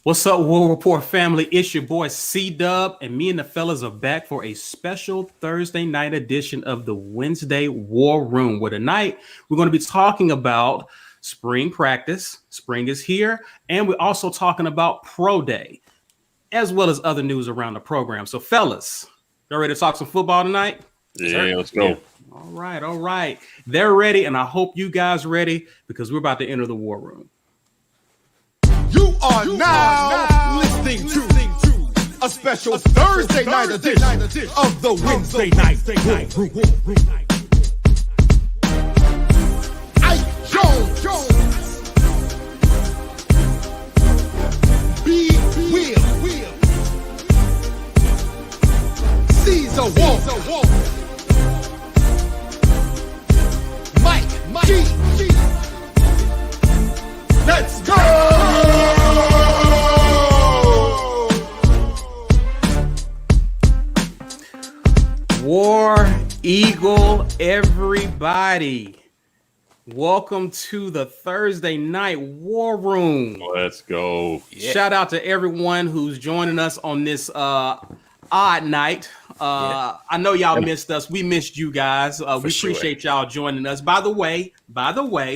What's up, War Report family? It's your boy C Dub, and me and the fellas are back for a special Thursday night edition of the Wednesday War Room. Where tonight we're going to be talking about spring practice. Spring is here, and we're also talking about Pro Day, as well as other news around the program. So, fellas, y'all ready to talk some football tonight? Yeah, let's go. All right. They're ready, and I hope you guys ready because we're about to enter the War Room. You are now listening to a special Thursday night edition of the Wednesday Night Room. Ike Jones, B. Will, Caesar Wall, Mike G. Let's go! War Eagle, everybody. Welcome to the Thursday night War Room. Let's go. Yeah. Shout out to everyone who's joining us on this odd night. I know y'all missed us. We missed you guys. We appreciate y'all joining us. By the way,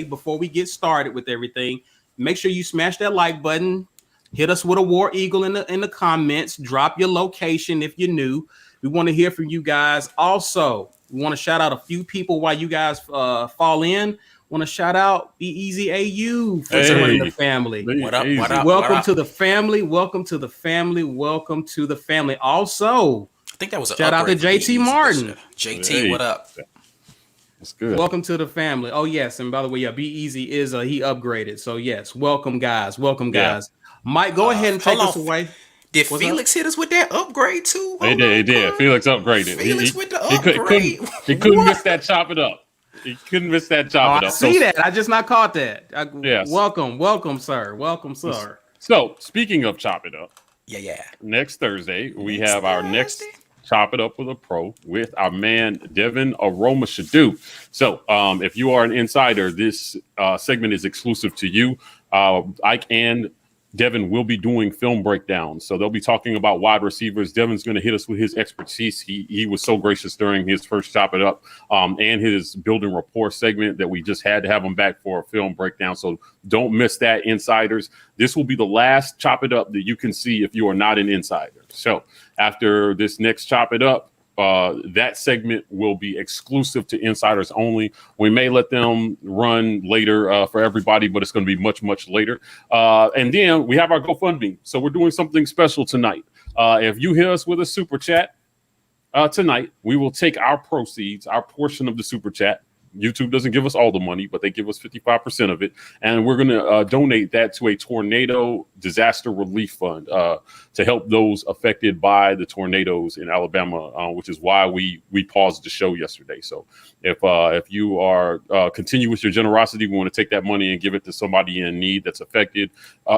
before we get started with everything, make sure you smash that like button. Hit us with a War Eagle in the comments. Drop your location if you're new. We want to hear from you guys. Also, we want to shout out a few people while you guys fall in. Want to shout out Be Easy AU for joining the family. What up? Welcome to the family. Welcome to the family. Welcome to the family. Also, I think that was a shout out to JT Martin. JT, what up? That's good. Welcome to the family. Oh yes, and by the way, yeah, Be Easy is he upgraded. So yes, welcome guys. Mike, go ahead and take us away. Did Felix hit us with that upgrade too? He did. Felix upgraded. Felix with the upgrade. He couldn't miss that chop it up. He couldn't miss that chop it up. I see that. I just not caught that. Yes. Welcome, sir. Welcome, sir. So speaking of chop it up, yeah. Next Thursday we have our next Chop It Up with a Pro with our man Devin Aroma Shadu. So if you are an insider, this segment is exclusive to you. Ike and Devin will be doing film breakdowns. So they'll be talking about wide receivers. Devin's going to hit us with his expertise. He was so gracious during his first Chop It Up and his building rapport segment that we just had to have him back for a film breakdown. So don't miss that, insiders. This will be the last Chop It Up that you can see if you are not an insider. So after this next Chop It Up, that segment will be exclusive to insiders only. We may let them run later for everybody, but it's going to be much, much later. And then we have our GoFundMe. So we're doing something special tonight. If you hit us with a super chat tonight, we will take our proceeds, our portion of the super chat. YouTube doesn't give us all the money, but they give us 55% of it. And we're going to donate that to a tornado disaster relief fund to help those affected by the tornadoes in Alabama, which is why we paused the show yesterday. So if you are continue with your generosity, we want to take that money and give it to somebody in need that's affected.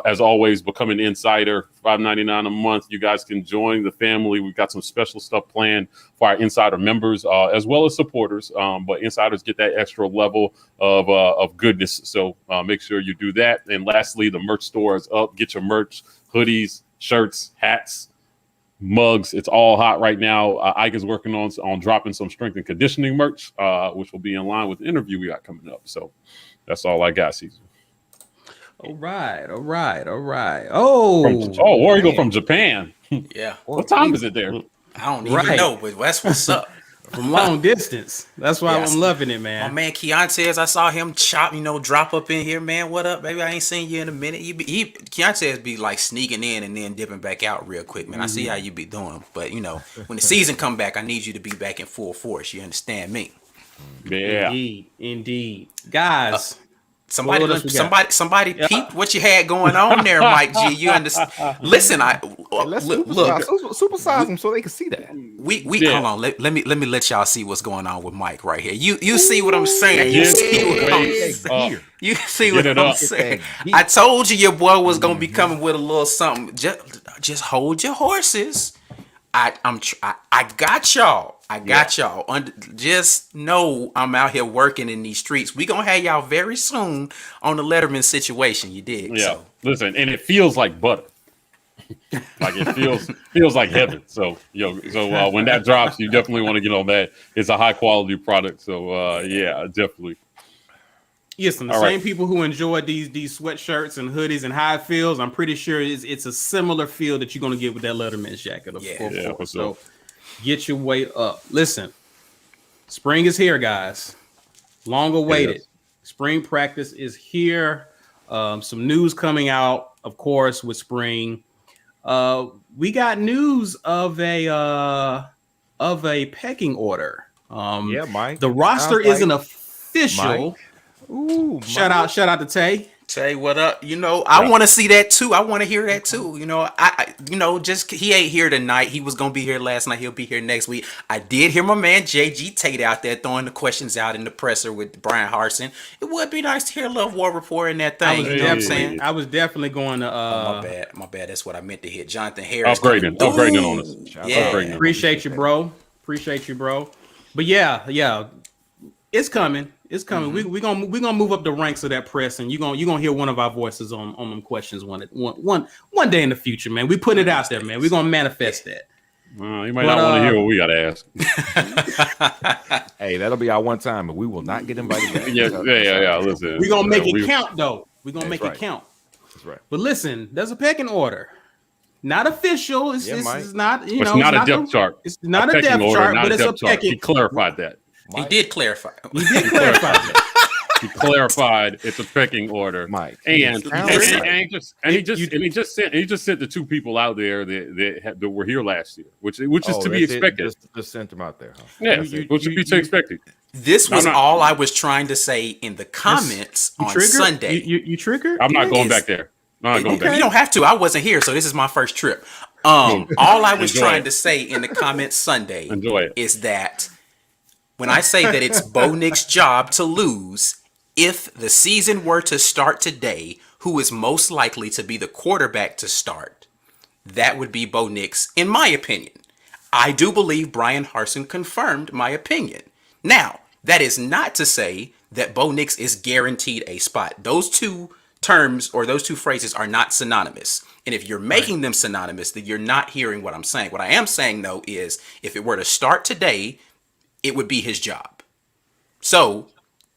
As always, become an insider, $5.99 a month. You guys can join the family. We've got some special stuff planned for our insider members as well as supporters. But insiders get that extra level of goodness. So make sure you do that. And lastly, the merch store is up. Get your merch, hoodies, shirts, hats, mugs. It's all hot right now. Ike is working on dropping some strength and conditioning merch, which will be in line with the interview we got coming up. So that's all I got, Caesar. All right. War Eagle from Japan. Yeah. What time is it there? I don't even know, but that's what's up. From long distance. That's why I'm loving it, man. My man Keontae, I saw him drop up in here, man. What up, baby? I ain't seen you in a minute. Keontae be like sneaking in and then dipping back out real quick, man. I see how you be doing. But, when the season come back, I need you to be back in full force. You understand me? Yeah. Indeed. Guys. Somebody peep what you had going on there, Mike G. You understand? Listen, let's supersize them so they can see that. Hold on. Let me let y'all see what's going on with Mike right here. You see what I'm saying? You see what I'm saying? I told you your boy was gonna be coming with a little something. Just hold your horses. I got y'all. Just know I'm out here working in these streets. We gonna have y'all very soon on the Letterman situation. You dig? Yeah. So. Listen, and it feels like butter. Like it feels like heaven. So when that drops, you definitely want to get on that. It's a high quality product. So yeah, definitely. Listen, the same people who enjoy these sweatshirts and hoodies and high feels, I'm pretty sure it's a similar feel that you're gonna get with that Letterman's jacket. So get your way up. Listen, spring is here, guys. Long awaited. Spring practice is here. Some news coming out, of course, with spring. We got news of a pecking order. Mike. The roster isn't official. Mike. Ooh, shout out to Tay. Tay, what up? I want to see that too. I want to hear that too. Just he ain't here tonight. He was gonna be here last night. He'll be here next week. I did hear my man JG Tate out there throwing the questions out in the presser with Brian Harsin. It would be nice to hear a Love War report in that thing. You know what I'm saying? I was definitely going to. My bad. That's what I meant to hit. Jonathan Harris upgrading on us. Yeah, appreciate you, bro. But yeah, it's coming. It's coming. Mm-hmm. We're gonna move up the ranks of that press, and you're gonna hear one of our voices on them questions one day in the future, man. We put it out there, man. We're gonna manifest that. You might not want to hear what we gotta ask. Hey, that'll be our one time, but we will not get invited back. Yeah. Listen, we're gonna make it count, though. We're gonna make it count. That's right. But listen, there's a pecking order. Not official. It's not. It's not a depth chart. It's not a depth chart, but it's a pecking. He clarified that. He did clarify. He clarified it's a pecking order, Mike. And he just sent the two people out there that were here last year, which is to be expected. Just sent them out there, huh? Yeah, which would be to expected. This was all I was trying to say in the comments on Sunday. You triggered? I'm not going back there. I'm not going back. You don't have to. I wasn't here, so this is my first trip. All I was trying to say in the comments Sunday is that when I say that it's Bo Nix's job to lose, if the season were to start today, who is most likely to be the quarterback to start? That would be Bo Nix, in my opinion. I do believe Brian Harsin confirmed my opinion. Now, that is not to say that Bo Nix is guaranteed a spot. Those two terms or those two phrases are not synonymous. And if you're making them synonymous, then you're not hearing what I'm saying. What I am saying, though, is if it were to start today, it would be his job. So,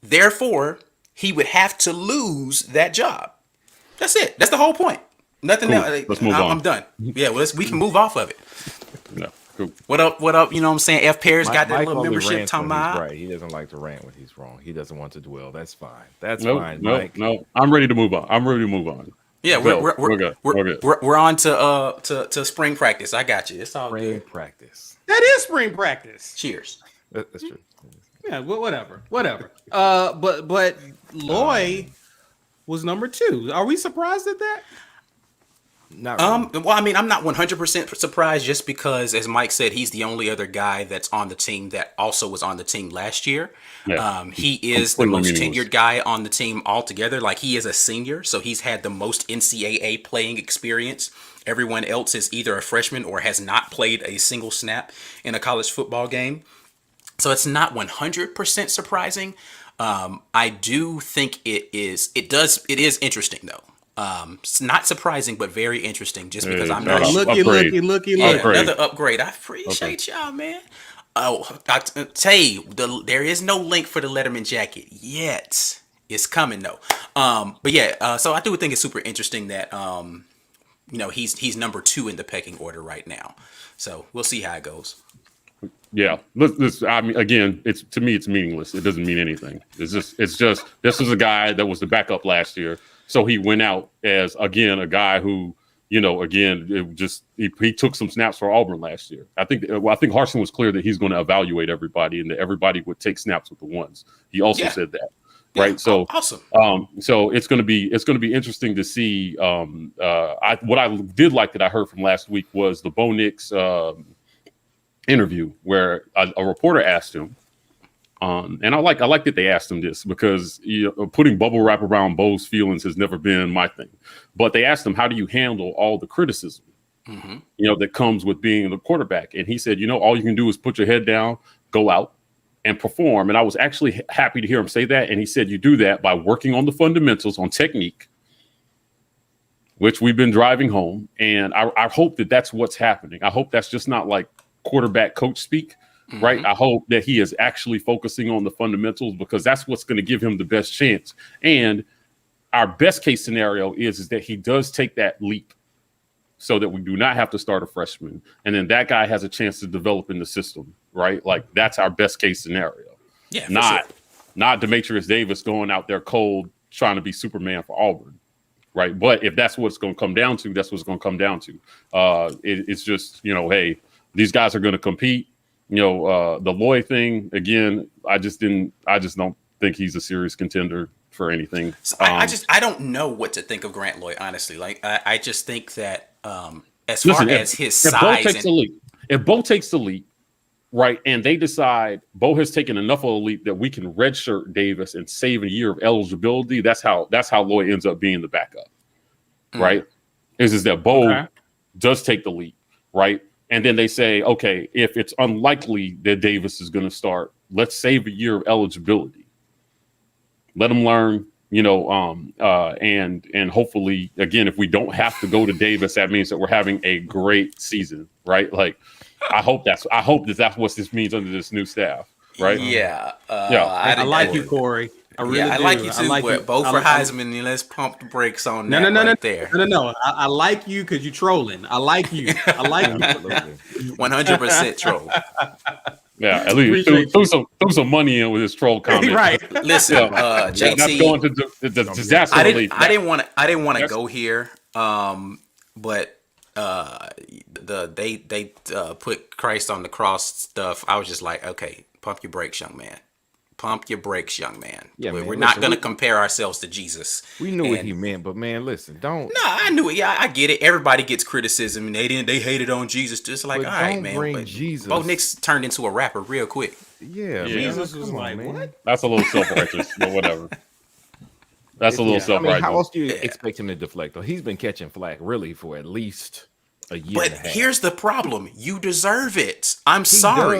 therefore, he would have to lose that job. That's it. That's the whole point. Nothing else. Let's move on. I'm done. Yeah, well, we can move off of it. Yeah, cool. What up? You know what I'm saying? F. Paris got that little membership time. Right. He doesn't like to rant when he's wrong. He doesn't want to dwell. That's fine. That's fine, Mike. No, I'm ready to move on. Yeah, we're good. We're on to spring practice. I got you. It's all spring good. practice. That is spring practice. Cheers. That's true. Yeah, whatever. But Lloyd was number 2. Are we surprised at that? Not really. Well, I mean, I'm not 100% surprised just because, as Mike said, he's the only other guy that's on the team that also was on the team last year. Yeah. He is the most tenured guy on the team altogether. Like, he is a senior, so he's had the most NCAA playing experience. Everyone else is either a freshman or has not played a single snap in a college football game. So it's not 100% surprising. I do think it is interesting, though. It's not surprising, but very interesting. Just because I'm not looky. Another upgrade. I appreciate y'all, man. Oh, I tell you, there is no link for the Letterman jacket yet. It's coming though. But yeah, so I do think it's super interesting that he's number 2 in the pecking order right now. So we'll see how it goes. Yeah, I mean, again, to me, it's meaningless. It doesn't mean anything. It's just this is a guy that was the backup last year. So he went out as, again, a guy who, he took some snaps for Auburn last year. I think Harsin was clear that he's going to evaluate everybody and that everybody would take snaps with the ones. He also said that, right? Yeah, so awesome. So it's going to be interesting to see. What I did like that I heard from last week was the Bo Nix interview where a reporter asked him. And I like that they asked him this because putting bubble wrap around Bo's feelings has never been my thing. But they asked him, how do you handle all the criticism, that comes with being the quarterback? And he said, all you can do is put your head down, go out and perform. And I was actually happy to hear him say that. And he said, you do that by working on the fundamentals, on technique, which we've been driving home. And I hope that that's what's happening. I hope that's just not like quarterback coach speak, right? I hope that he is actually focusing on the fundamentals, because that's what's going to give him the best chance. And our best case scenario is that he does take that leap so that we do not have to start a freshman. And then that guy has a chance to develop in the system, right? Like, that's our best case scenario. Yeah, not Demetrius Davis going out there cold trying to be Superman for Auburn, right? But if that's what it's going to come down to, that's what it's going to come down to. It's just, hey, these guys are going to compete. The Lloyd thing, again, I just don't think he's a serious contender for anything. So I don't know what to think of Grant Lloyd, honestly. Like, I just think that as far as his size, if Bo takes the leap, right, and they decide Bo has taken enough of a leap that we can redshirt Davis and save a year of eligibility, that's how Lloyd ends up being the backup, right? Is that Bo does take the leap, right? And then they say, okay, if it's unlikely that Davis is going to start, let's save a year of eligibility. Let him learn, and hopefully, again, if we don't have to go to Davis, that means that we're having a great season, right? Like, I hope that's what this means under this new staff, right? Yeah. I like you, Corey. I really do. I like you too, but both for Heisman, and let's pump the brakes on that there. No. I like you because you're trolling. I like you. I like you. 100% troll. Yeah, at least throw some money in with this troll comment. Right. Listen, JT, that's going to the disaster relief. I didn't want to go here, but they put Christ on the cross stuff. I was just like, okay, pump your brakes, young man. Pump your brakes, young man. Yeah, we're not going to compare ourselves to Jesus. We knew what he meant, but man, listen, don't. No, I knew it. Yeah, I get it. Everybody gets criticism, and they hated on Jesus. Just like, all right, man. Bring Jesus. Bo Nix turned into a rapper real quick. Yeah, Jesus was come like, on, man. what? That's a little self-righteous, but whatever. That's a little self-righteous. I mean, how else do you expect him to deflect? Though he's been catching flack really for at least a year and a half. Here's the problem: you deserve it. I'm sorry.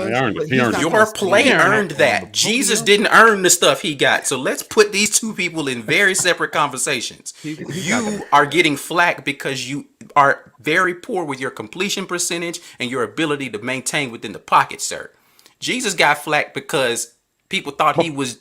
Your play earned that. Jesus didn't earn the stuff he got. So let's put these two people in very separate conversations. You are getting flack because you are very poor with your completion percentage and your ability to maintain within the pocket, sir. Jesus got flack because people thought he was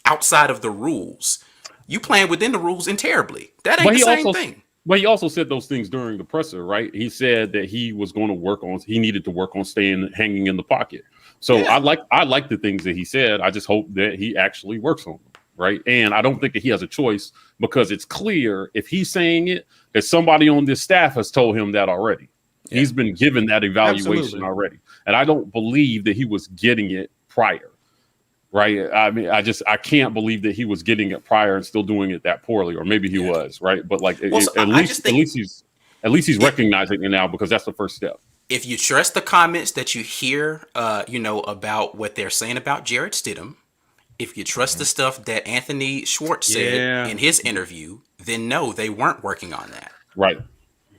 outside of the rules. You playing within the rules and terribly. That ain't the same thing. But he also said those things during the presser, right? He said that he needed to work on hanging in the pocket. So yeah. I like the things that he said. I just hope that he actually works on them, right? And I don't think that he has a choice, because it's clear if he's saying it, that somebody on this staff has told him that already. Yeah. He's been given that evaluation already. And I don't believe that he was getting it prior. Right. I mean, I can't believe that he was getting it prior and still doing it that poorly, or maybe he was, right. But like, at least he's recognizing it now, because that's the first step. If you trust the comments that you hear, about what they're saying about Jarrett Stidham, if you trust the stuff that Anthony Schwartz said in his interview, then no, they weren't working on that. Right.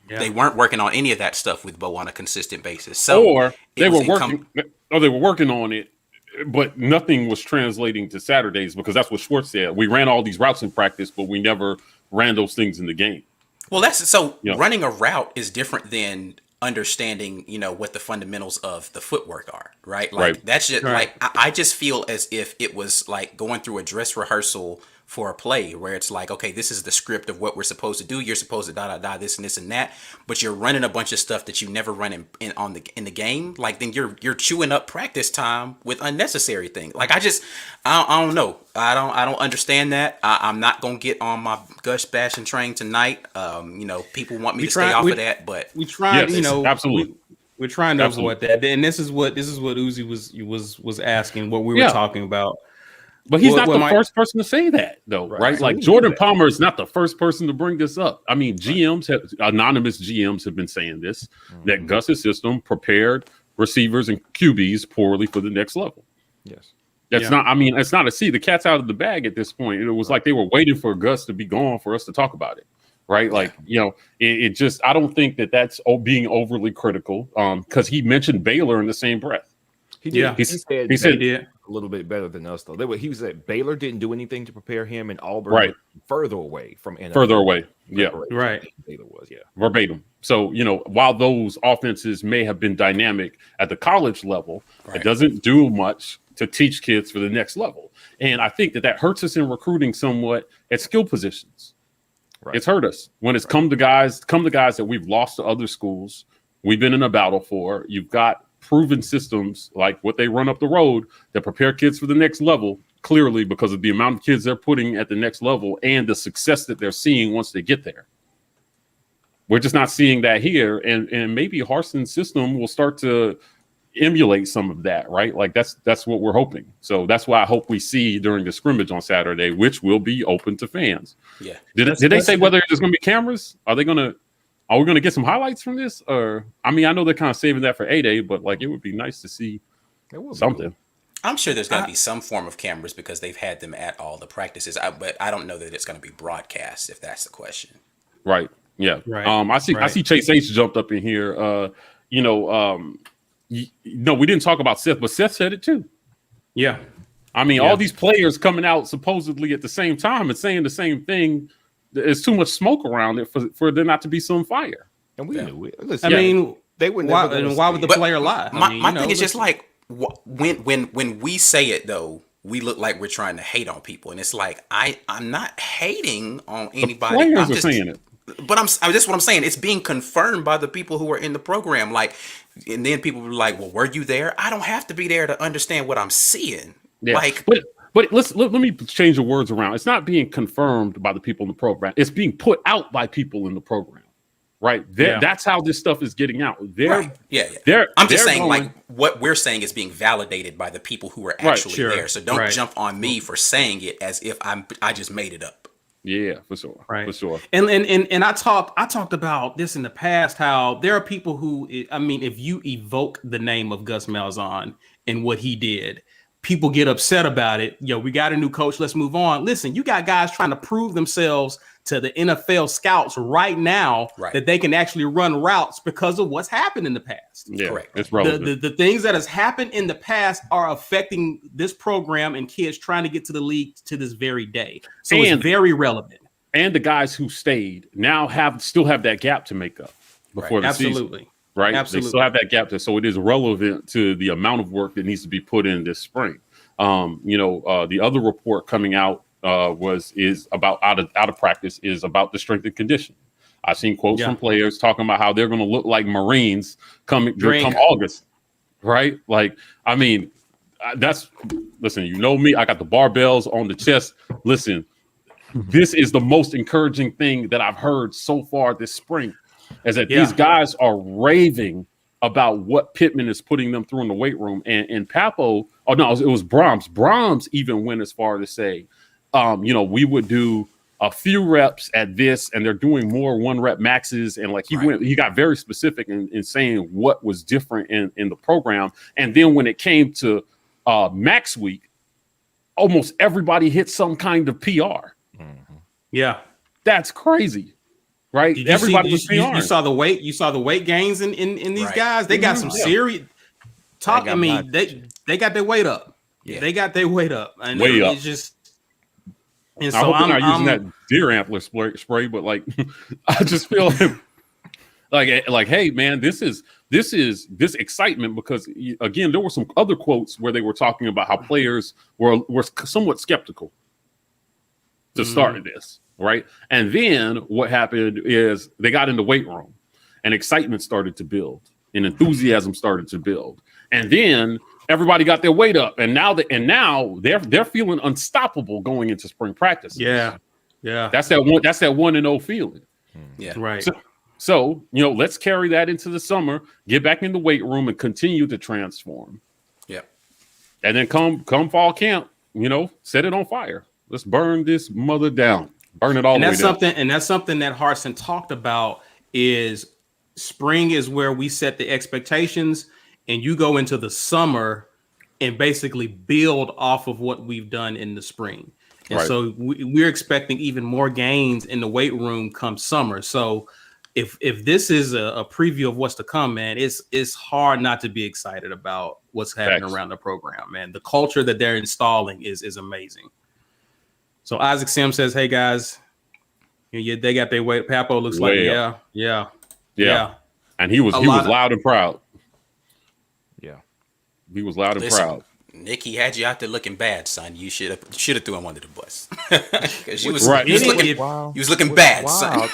Yeah. They weren't working on any of that stuff with Bo on a consistent basis. So, or they were working on it, but nothing was translating to Saturdays, because that's what Schwartz said. We ran all these routes in practice, but we never ran those things in the game. Well, running a route is different than understanding, what the fundamentals of the footwork are, right? Like, that's just like, I just feel as if it was like going through a dress rehearsal for a play, where it's like, okay, this is the script of what we're supposed to do. You're supposed to this and this and that, but you're running a bunch of stuff that you never run in the game. Like, then you're chewing up practice time with unnecessary things. Like, I don't know. I don't understand that. I'm not gonna get on my gush bashing train tonight. People want me to stay off of that, but we try. Absolutely. We're trying to avoid that. And this is what Uzi was asking. What we were talking about. But he's not the first person to say that, though, right? Like, Jordan Palmer is not the first person to bring this up. I mean, anonymous GMs have been saying this, that Gus's system prepared receivers and QBs poorly for the next level. Yes. It's not a C. The cat's out of the bag at this point. It was like they were waiting for Gus to be gone for us to talk about it, right? Like, it just, I don't think that that's being overly critical, because he mentioned Baylor in the same breath. He did. Yeah. He said He did. a little bit better than us though. He was at Baylor didn't do anything to prepare him, and Auburn Right. was further away from NFL. Further away. Yeah. Right. Baylor was, yeah. Verbatim. So, while those offenses may have been dynamic at the college level, it doesn't do much to teach kids for the next level. And I think that hurts us in recruiting somewhat at skill positions. Right. It's hurt us when it's come to guys that we've lost to other schools. We've been in a battle for. You've got proven systems like what they run up the road that prepare kids for the next level, clearly because of the amount of kids they're putting at the next level and the success that they're seeing once they get there. We're just not seeing that here. And maybe Harson's system will start to emulate some of that, right? Like that's what we're hoping. So that's why I hope we see during the scrimmage on Saturday, which will be open to fans. Yeah. Did they say whether there's going to be cameras? Are we going to get some highlights from this? Or, I know they're kind of saving that for A-Day, but like, it would be nice to see something. I'm sure there's going to be some form of cameras because they've had them at all the practices. But I don't know that it's going to be broadcast, if that's the question. Right. Yeah. Right. I see Chase H jumped up in here. We didn't talk about Seth, but Seth said it too. Yeah. All these players coming out supposedly at the same time and saying the same thing. There's too much smoke around it for there not to be some fire. And we knew it. Listen, they wouldn't. Why would the player lie? My thing is just like when we say it though, we look like we're trying to hate on people, and it's like I'm not hating on anybody. The players I'm are just saying it. But that's what I'm saying. It's being confirmed by the people who are in the program. Like, and then people were like, "Well, were you there?" I don't have to be there to understand what I'm seeing. Yeah. Like, but let me change the words around. It's not being confirmed by the people in the program. It's being put out by people in the program. Right. That's how this stuff is getting out. I'm just saying, like, what we're saying is being validated by the people who are actually there. So don't jump on me for saying it as if I just made it up. Yeah, for sure. Right. For sure. And I talked about this in the past, how there are people who, if you evoke the name of Gus Malzahn and what he did, people get upset about it. We got a new coach. Let's move on. Listen, you got guys trying to prove themselves to the NFL scouts right now that they can actually run routes because of what's happened in the past. Yeah, correct. It's relevant. The things that has happened in the past are affecting this program and kids trying to get to the league to this very day. So it's very relevant. And the guys who stayed now still have that gap to make up before the season. Right? Absolutely. They still have that gap so it is relevant to the amount of work that needs to be put in this spring. The other report coming out is about out of practice is about the strength and conditioning. I've seen quotes from players talking about how they're going to look like Marines come August, right? Like, listen, you know me, I got the barbells on the chest. Listen, this is the most encouraging thing that I've heard so far this spring, is that these guys are raving about what Pittman is putting them through in the weight room. And Papo, it was Brahms. Brahms even went as far to say, we would do a few reps at this, and they're doing more 1 rep maxes. And like he got very specific in saying what was different in the program. And then when it came to max week, almost everybody hit some kind of PR. Mm-hmm. Yeah, that's crazy, right? Everybody was PR. You saw the weight gains in these guys. They got some serious talk. They got their weight up. Yeah, they got their weight up. And way up. It's just. And I hope I'm not using that deer antler spray, but like, I just feel like, hey man, this is excitement because again, there were some other quotes where they were talking about how players were somewhat skeptical to start this, right? And then what happened is they got in the weight room, and excitement started to build, and enthusiasm started to build, and then everybody got their weight up, and now they're feeling unstoppable going into spring practice. Yeah. That's that 1-0 feeling. Yeah, right. So let's carry that into the summer, get back in the weight room, and continue to transform. Yeah, and then come fall camp, set it on fire. Let's burn this mother down, burn it all. And that's something. And that's something that Harsin talked about. Is spring is where we set the expectations. And you go into the summer and basically build off of what we've done in the spring. And so we're expecting even more gains in the weight room come summer. So if this is a preview of what's to come, man, it's hard not to be excited about what's happening around the program, man. The culture that they're installing is amazing. So Isaac Sims says, "Hey guys, they got their way." Papo looks like, yeah. And he was loud and proud. Yeah, he was loud and proud. Nick, he had you out there looking bad, son. You should have threw him under the bus. Because you was looking bad, son.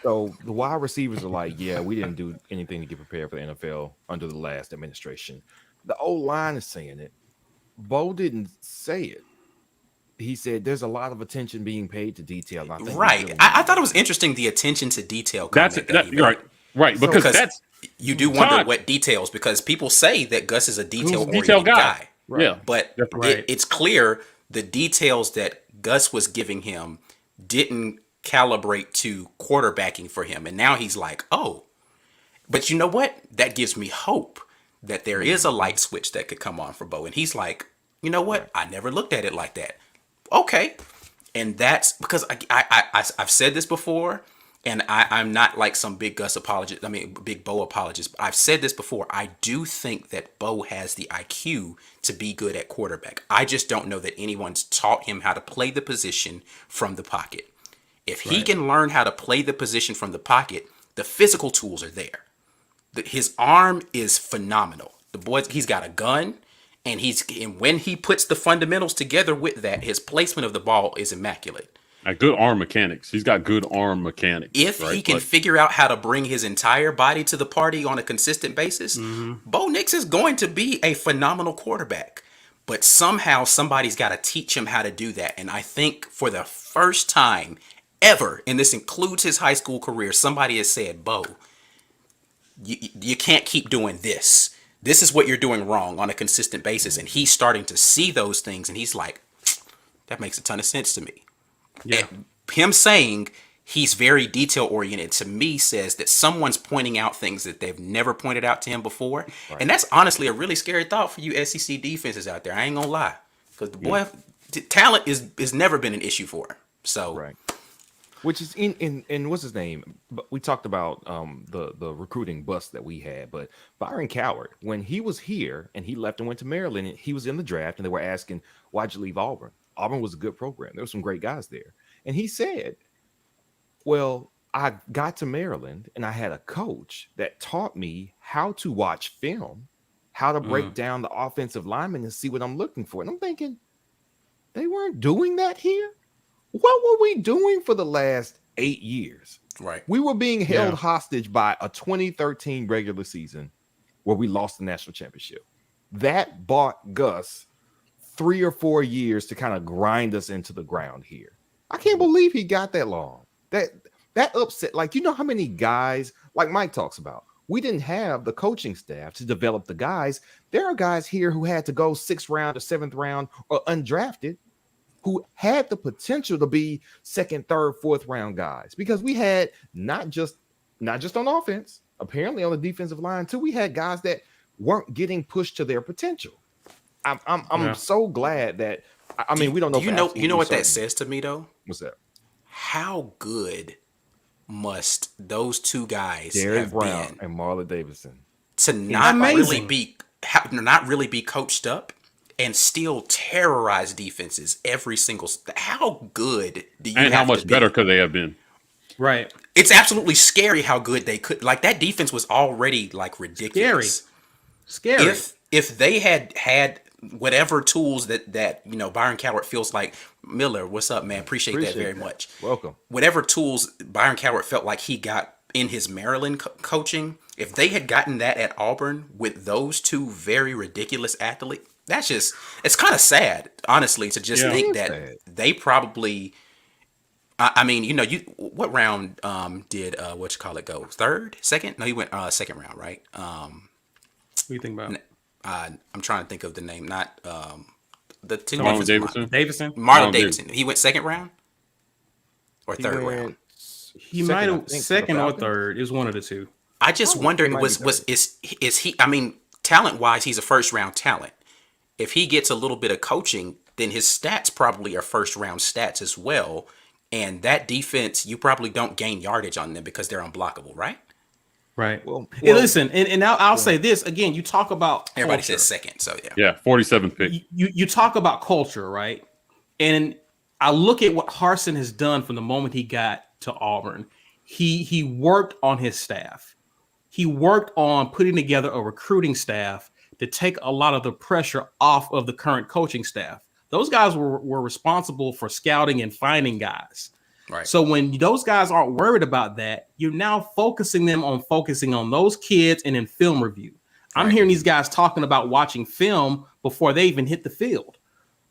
So the wide receivers are like, yeah, we didn't do anything to get prepared for the NFL under the last administration. The old line is saying it. Bo didn't say it. He said there's a lot of attention being paid to detail. I thought it was interesting, the attention to detail. Right. Because that's you do wonder what details, because people say that Gus is a detail-oriented guy. Right. Yeah, but it's clear the details that Gus was giving him didn't calibrate to quarterbacking for him, and now he's like, oh. But you know what? That gives me hope that there is a light switch that could come on for Bo, and he's like, you know what? I never looked at it like that. Okay, and that's because I've said this before. And I'm not like some big Gus apologist. I mean, big Bo apologist. But I've said this before. I do think that Bo has the IQ to be good at quarterback. I just don't know that anyone's taught him how to play the position from the pocket. If he can learn how to play the position from the pocket, the physical tools are there. His arm is phenomenal. The boy, he's got a gun, and when he puts the fundamentals together with that, his placement of the ball is immaculate. Good arm mechanics. He's got good arm mechanics. If he can figure out how to bring his entire body to the party on a consistent basis, Bo Nix is going to be a phenomenal quarterback. But somehow somebody's got to teach him how to do that. And I think for the first time ever, and this includes his high school career, somebody has said, Bo, you can't keep doing this. This is what you're doing wrong on a consistent basis. And he's starting to see those things. And he's like, that makes a ton of sense to me. Yeah. Him saying he's very detail oriented to me says that someone's pointing out things that they've never pointed out to him before. Right. And that's honestly a really scary thought for you SEC defenses out there. I ain't gonna lie, because the boy talent is never been an issue for him. So which is in what's his name? We talked about the recruiting bust that we had, but Byron Coward, when he was here and he left and went to Maryland, he was in the draft and they were asking, why'd you leave Auburn? Auburn was a good program. There were some great guys there. And he said, well, I got to Maryland and I had a coach that taught me how to watch film, how to break down the offensive lineman and see what I'm looking for. And I'm thinking, they weren't doing that here? What were we doing for the last 8 years? Right. We were being held hostage by a 2013 regular season where we lost the national championship. That bought Gus 3 or 4 years to kind of grind us into the ground here. I can't believe he got that long. That upset, like, you know how many guys, like Mike talks about, we didn't have the coaching staff to develop the guys. There are guys here who had to go 6th round or 7th round or undrafted who had the potential to be 2nd, 3rd, 4th round guys, because we had not just on offense, apparently on the defensive line too. We had guys that weren't getting pushed to their potential. I'm so glad that we don't know. You know what that says to me though? What's that? How good must those two guys Derek Brown and Marlon Davidson to not really be coached up and still terrorize defenses every single. How good do you? And how much better could they have been? Right. It's absolutely scary how good they could. Like, that defense was already like ridiculous. Scary. If they had whatever tools that Byron Coward feels like, Miller, what's up, man? Appreciate that very much. Welcome. Whatever tools Byron Coward felt like he got in his Maryland coaching, if they had gotten that at Auburn with those two very ridiculous athletes, it's kind of sad, honestly, to just think that they probably. What round did go? 3rd, 2nd? No, he went 2nd round, right? What do you think about? I'm trying to think of the name, not the two. Marlon Davidson. He went 2nd round or 3rd round. He might have 2nd or 3rd. It was one of the two. I just wondered, is he? I mean, talent wise, he's a 1st round talent. If he gets a little bit of coaching, then his stats probably are 1st round stats as well. And that defense, you probably don't gain yardage on them because they're unblockable, right? Right. Well, Hey, listen, and I'll say this again. You talk about Everybody culture. says second, so yeah. Yeah, 47th pick. You talk about culture, right? And I look at what Harsin has done from the moment he got to Auburn. He worked on his staff. He worked on putting together a recruiting staff to take a lot of the pressure off of the current coaching staff. Those guys were responsible for scouting and finding guys. Right. So when those guys aren't worried about that, you're now focusing on those kids and in film review. I'm hearing these guys talking about watching film before they even hit the field,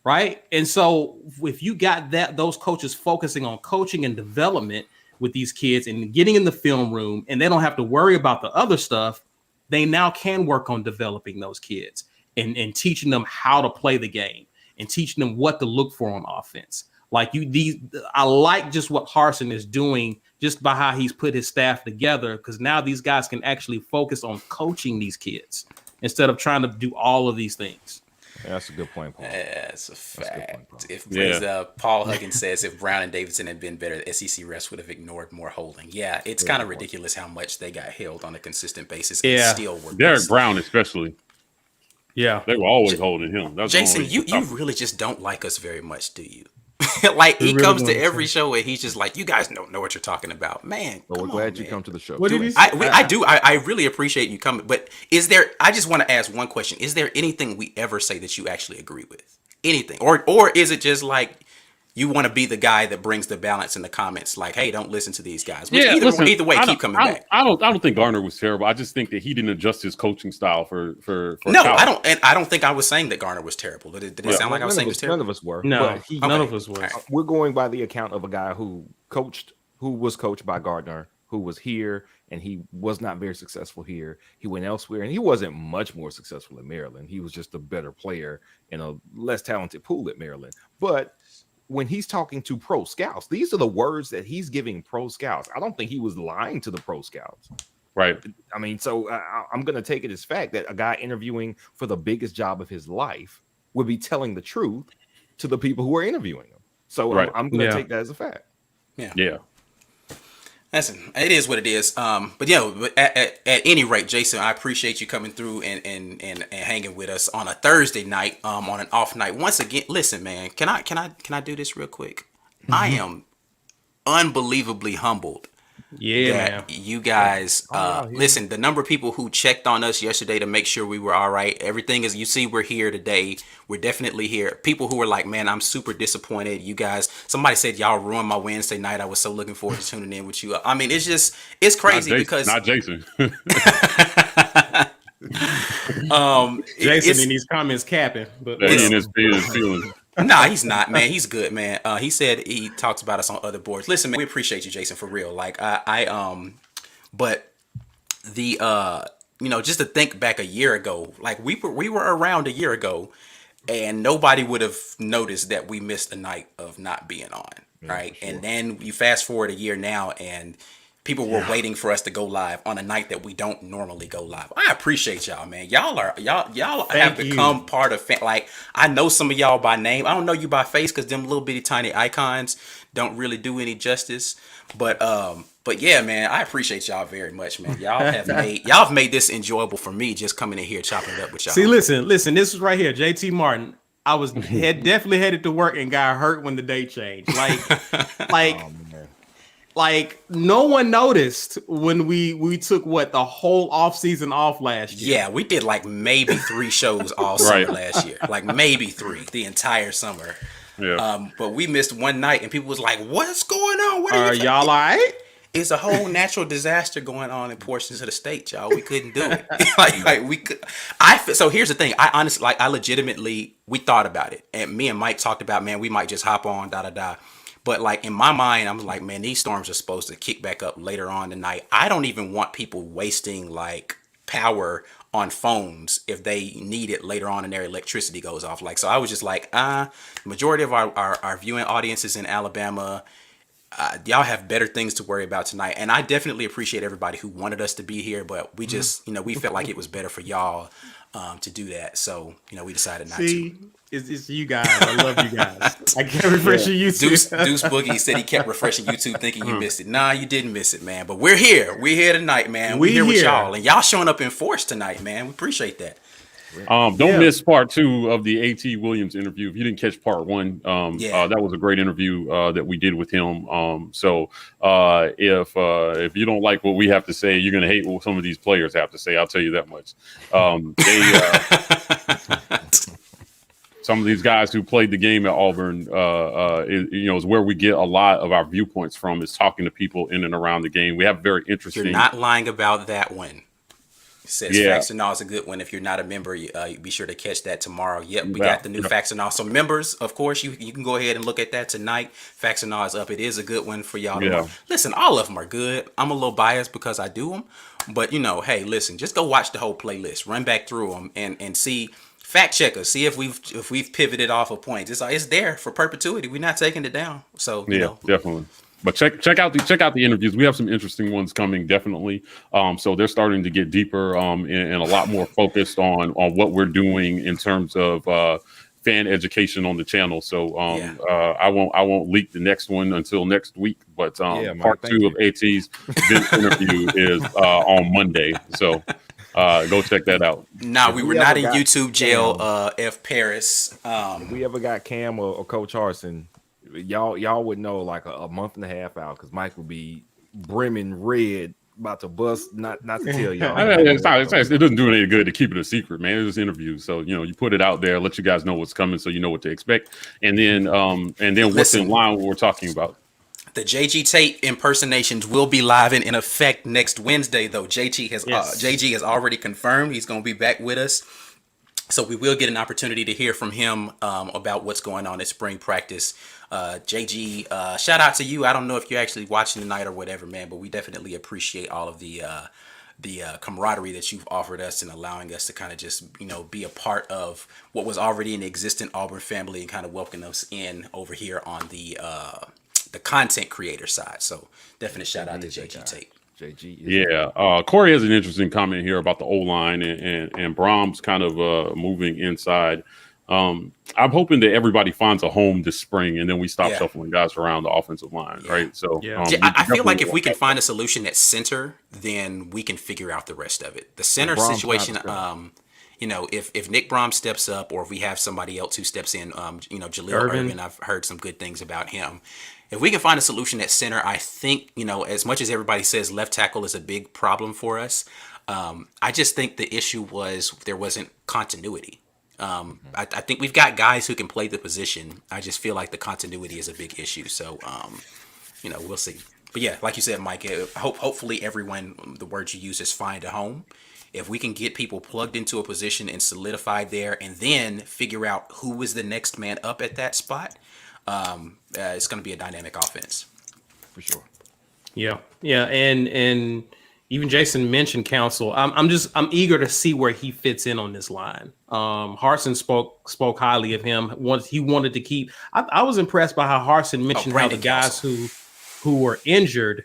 right? And so if you got those coaches focusing on coaching and development with these kids and getting in the film room, and they don't have to worry about the other stuff, they now can work on developing those kids and teaching them how to play the game and teaching them what to look for on offense. I like just what Harsin is doing just by how he's put his staff together, because now these guys can actually focus on coaching these kids instead of trying to do all of these things. Yeah, that's a good point, Paul. That's a fact. Point, Paul Huggins says, if Brown and Davidson had been better, the SEC refs would have ignored more holding. Yeah, it's kind of ridiculous how much they got held on a consistent basis. And still were Derek Brown, especially. Yeah, they were always holding him. That's Jason, you really just don't like us very much, do you? Like he really comes to every show and he's just like, you guys don't know what you're talking about, man. Well, we're glad you come to the show. What did he say? I really appreciate you coming, but I just want to ask one question. Is there anything we ever say that you actually agree with? Anything? Or is it just like you want to be the guy that brings the balance in the comments, like, hey, don't listen to these guys. Either way, keep coming back. I don't think Garner was terrible. I just think that he didn't adjust his coaching style for No, college. I don't think I was saying that Garner was terrible. Did it sound like I was saying it was terrible? None of us were. No, none of us were. We're going by the account of a guy who was coached by Gardner, who was here, and he was not very successful here. He went elsewhere, and he wasn't much more successful in Maryland. He was just a better player in a less talented pool at Maryland. But when he's talking to pro scouts, these are the words that he's giving pro scouts. I don't think he was lying to the pro scouts. Right. I mean, so I'm going to take it as fact that a guy interviewing for the biggest job of his life would be telling the truth to the people who are interviewing him. So I'm going to take that as a fact. Yeah. Listen, it is what it is. But at any rate, Jason, I appreciate you coming through and hanging with us on a Thursday night, on an off night. Once again, listen, man, can I do this real quick? Mm-hmm. I am unbelievably humbled. Yeah, man. You guys, listen, the number of people who checked on us yesterday to make sure we were all right. Everything is, you see, we're here today. We're definitely here. People who were like, man, I'm super disappointed. You guys, somebody said y'all ruined my Wednesday night. I was so looking forward to tuning in with you. I mean, it's crazy because not Jason. Jason in these comments capping, but he in his feelings. Nah, he's not, man. He's good, man. He said he talks about us on other boards. Listen, man, we appreciate you, Jason, for real. Like but the just to think back a year ago, like we were around a year ago, and nobody would have noticed that we missed a night of not being on, right? Sure. And then you fast forward a year now, and people were waiting for us to go live on a night that we don't normally go live. I appreciate y'all, man. Y'all have become part of like, I know some of y'all by name. I don't know you by face because them little bitty tiny icons don't really do any justice. But yeah, man, I appreciate y'all very much, man. Y'all have made this enjoyable for me, just coming in here chopping it up with y'all. See, listen, this is right here, JT Martin. I was definitely headed to work and got hurt when the day changed. Like no one noticed when we took the whole off season off last year. Yeah, we did like maybe 3 shows all summer last year. Like maybe 3 the entire summer. Yeah. But we missed one night and people was like, what's going on? What are y'all all right? It's a whole natural disaster going on in portions of the state, y'all. We couldn't do it. like we could. So here's the thing. I honestly, I legitimately, we thought about it, and me and Mike talked about, man, we might just hop on, But like in my mind, I'm like, man, these storms are supposed to kick back up later on tonight. I don't even want people wasting like power on phones if they need it later on and their electricity goes off. Like, so I was just like, majority of our viewing audience is in Alabama. y'all have better things to worry about tonight. And I definitely appreciate everybody who wanted us to be here, but we just, we felt like it was better for y'all to do that. So, we decided not to. It's you guys. I love you guys. I can't refresh your YouTube. Deuce Boogie said he kept refreshing YouTube thinking you missed it. Nah, you didn't miss it, man. But we're here. We're here tonight, man. We're here with y'all. And y'all showing up in force tonight, man. We appreciate that. Don't miss part 2 of the A.T. Williams interview. If you didn't catch part 1, that was a great interview that we did with him. So if you don't like what we have to say, you're going to hate what some of these players have to say. I'll tell you that much. Some of these guys who played the game at Auburn, is where we get a lot of our viewpoints from, is talking to people in and around the game. We have very interesting. You're not lying about that one. It says Facts and All is a good one. If you're not a member, you be sure to catch that tomorrow. Yep, we got the new Facts and All. So members, of course, you can go ahead and look at that tonight. Facts and All is up. It is a good one for y'all. To listen, all of them are good. I'm a little biased because I do them, but hey, listen, just go watch the whole playlist, run back through them, and see. Fact check us. See if we've pivoted off of points. It's there for perpetuity. We're not taking it down. So definitely. But check out the interviews. We have some interesting ones coming, definitely. So they're starting to get deeper and a lot more focused on what we're doing in terms of fan education on the channel. So I won't leak the next one until next week. But part 2 of AT's interview is on Monday. So. Go check that out. We were not in YouTube jail, F. Paris. If we ever got Cam or Coach Harsin, y'all would know like a month and a half out, because Mike would be brimming red, about to bust. Not to tell y'all. It doesn't do any good to keep it a secret, man. It's just interviews, so you put it out there, let you guys know what's coming, so you know what to expect, and then what's in line with what we're talking about. The JG Tate impersonations will be live and in effect next Wednesday, though. JG has already confirmed he's going to be back with us. So we will get an opportunity to hear from him about what's going on at spring practice. JG, shout out to you. I don't know if you're actually watching tonight or whatever, man, but we definitely appreciate all of the camaraderie that you've offered us and allowing us to kind of just, be a part of what was already an existent Auburn family and kind of welcome us in over here on the content creator side. So definite shout out to JG Tate. Corey has an interesting comment here about the O-line and Brahms kind of moving inside. I'm hoping that everybody finds a home this spring and then we stop shuffling guys around the offensive line, right? So I feel like if we can find a solution at center, then we can figure out the rest of it. The center situation, if Nick Brahms steps up, or if we have somebody else who steps in, Jaleel Irvin, I've heard some good things about him. If we can find a solution at center, I think, as much as everybody says left tackle is a big problem for us, I just think the issue was there wasn't continuity. I think we've got guys who can play the position. I just feel like the continuity is a big issue. So, we'll see. But yeah, like you said, Mike, hopefully everyone, the word you use is find a home. If we can get people plugged into a position and solidified there, and then figure out who is the next man up at that spot, it's going to be a dynamic offense for sure. Yeah, and even Jason mentioned Council. I'm eager to see where he fits in on this line. Harsin spoke highly of him. He wanted to keep. I was impressed by how Harsin mentioned how the guys who were injured,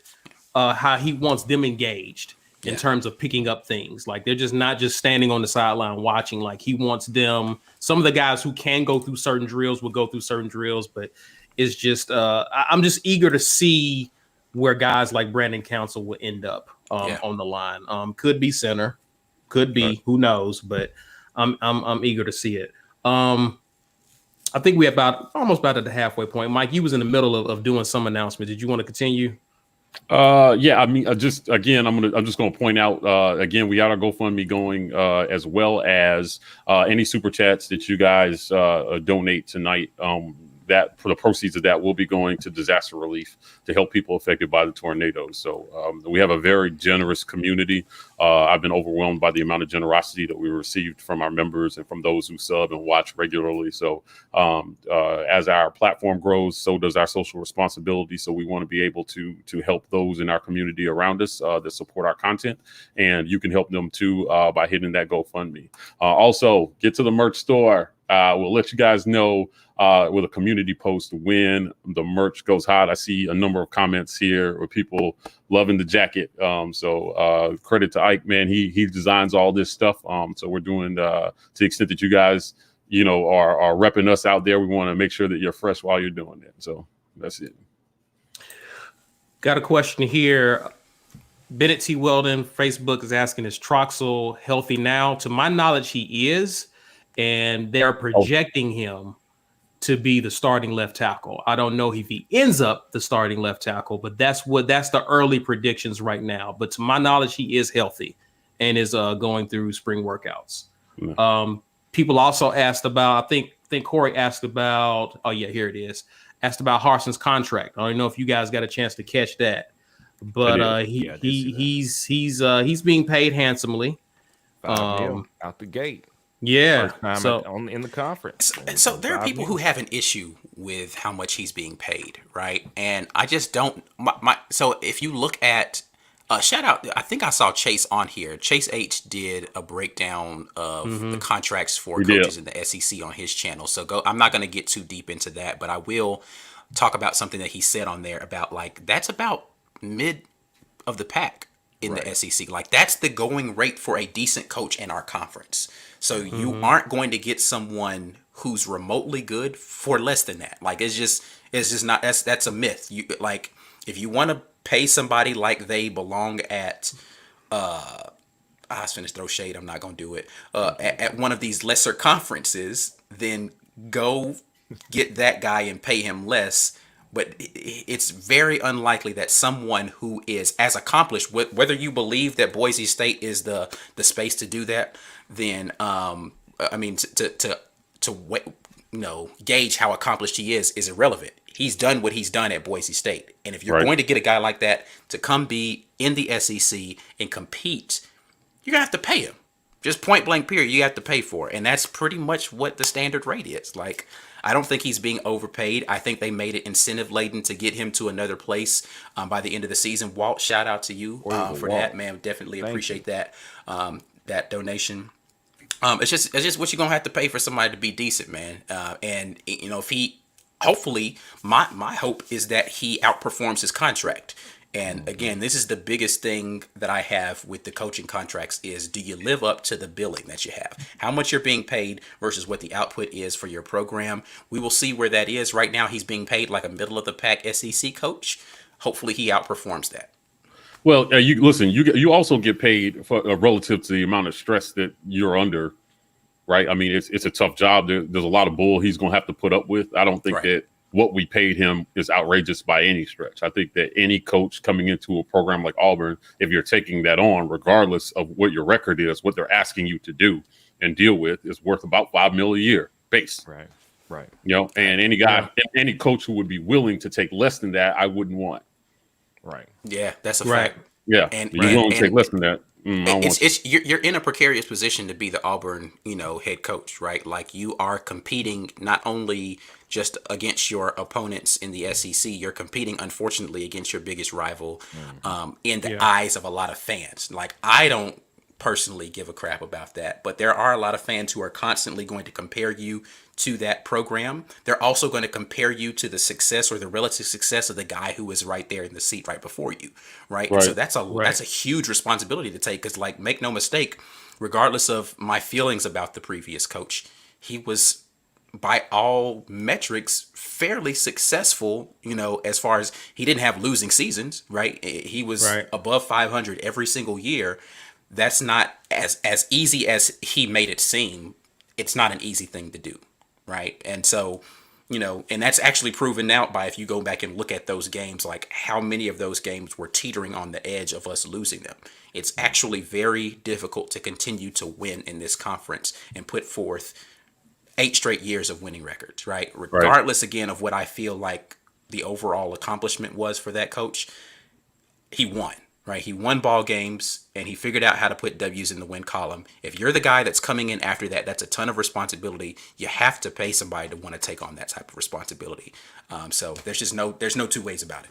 how he wants them engaged in terms of picking up things. Like they're just not just standing on the sideline watching. Like he wants them. Some of the guys who can go through certain drills will go through certain drills, but it's just I'm just eager to see where guys like Brandon Council will end up on the line. Could be center, could be, who knows, but I'm eager to see it. I think we're almost about at the halfway point. Mike, you was in the middle of doing some announcement. Did you want to continue? I'm just going to point out again, we got our GoFundMe going as well as any super chats that you guys donate tonight. That for the proceeds of that will be going to disaster relief to help people affected by the tornadoes. So we have a very generous community. I've been overwhelmed by the amount of generosity that we received from our members and from those who sub and watch regularly. So as our platform grows, so does our social responsibility. So we want to be able to help those in our community around us that support our content. And you can help them too by hitting that GoFundMe. Also, get to the merch store. We'll let you guys know with a community post when the merch goes hot. I see a number of comments here with people loving the jacket. So credit to Ike, man. He designs all this stuff. So we're doing to the extent that you guys, are repping us out there. We want to make sure that you're fresh while you're doing it. So that's it. Got a question here. Bennett T. Weldon, Facebook is asking, is Troxel healthy now? To my knowledge, he is, and they're projecting him to be the starting left tackle. I don't know if he ends up the starting left tackle, but that's the early predictions right now. But to my knowledge, he is healthy and is going through spring workouts. People also asked about, I think Corey asked about, oh yeah, here it is. Asked about Harson's contract. I don't know if you guys got a chance to catch that, but he's being paid handsomely. $5 million out the gate. Yeah. In the conference. So there are people who have an issue with how much he's being paid, right? And I just don't. So if you look at shout out, I think I saw Chase on here. Chase H did a breakdown of the contracts for coaches in the SEC on his channel. So I'm not going to get too deep into that, but I will talk about something that he said on there about that's about mid of the pack in the SEC. Like that's the going rate for a decent coach in our conference. So you aren't going to get someone who's remotely good for less than that. Like it's just not, that's a myth. You like, if you want to pay somebody like they belong at, I was finna throw shade, I'm not gonna do it, at one of these lesser conferences, then go get that guy and pay him less. But it's very unlikely that someone who is as accomplished, whether you believe that Boise State is the space to do that, then I mean to gauge how accomplished he is irrelevant. He's done what he's done at Boise State, and if you're going to get a guy like that to come be in the SEC and compete, you're gonna have to pay him. Just point blank period, you have to pay for it, and that's pretty much what the standard rate is. Like, I don't think he's being overpaid. I think they made it incentive laden to get hhim to another place by the end of the season. Walt, shout out to you for that, man. Definitely appreciate that donation. It's just what you're gonna have to pay for somebody to be decent, man. And if he, hopefully, my hope is that he outperforms his contract. And again, this is the biggest thing that I have with the coaching contracts is, do you live up to the billing that you have? How much you're being paid versus what the output is for your program. We will see where that is. Right now, he's being paid like a middle of the pack SEC coach. Hopefully he outperforms that. Well, you also get paid for relative to the amount of stress that you're under, right? I mean, it's a tough job. There's a lot of bull he's going to have to put up with. I don't think that what we paid him is outrageous by any stretch. I think that any coach coming into a program like Auburn, if you're taking that on, regardless of what your record is, what they're asking you to do and deal with, is worth about $5 million a year base. Right. And any guy, any coach who would be willing to take less than that, I wouldn't want. Right. Yeah, that's a fact. Yeah, and you're willing to take less than that. You're in a precarious position to be the Auburn, head coach, right? Like, you are competing not only just against your opponents in the SEC, you're competing, unfortunately, against your biggest rival in the eyes of a lot of fans. Like, I don't personally give a crap about that, but there are a lot of fans who are constantly going to compare you to that program. They're also going to compare you to the success or the relative success of the guy who was right there in the seat right before you, right? And so that's a huge responsibility to take, because, like, make no mistake, regardless of my feelings about the previous coach, he was, by all metrics, fairly successful, as far as he didn't have losing seasons, right? He was above 500 every single year. That's not as easy as he made it seem. It's not an easy thing to do, right? And so, and that's actually proven out by, if you go back and look at those games, like how many of those games were teetering on the edge of us losing them. It's actually very difficult to continue to win in this conference and put forth 8 straight years of winning records, right? Regardless, again, of what I feel like the overall accomplishment was for that coach, he won. Right, he won ball games, and he figured out how to put W's in the win column. If you're the guy that's coming in after that, that's a ton of responsibility. You have to pay somebody to want to take on that type of responsibility. So there's no two ways about it.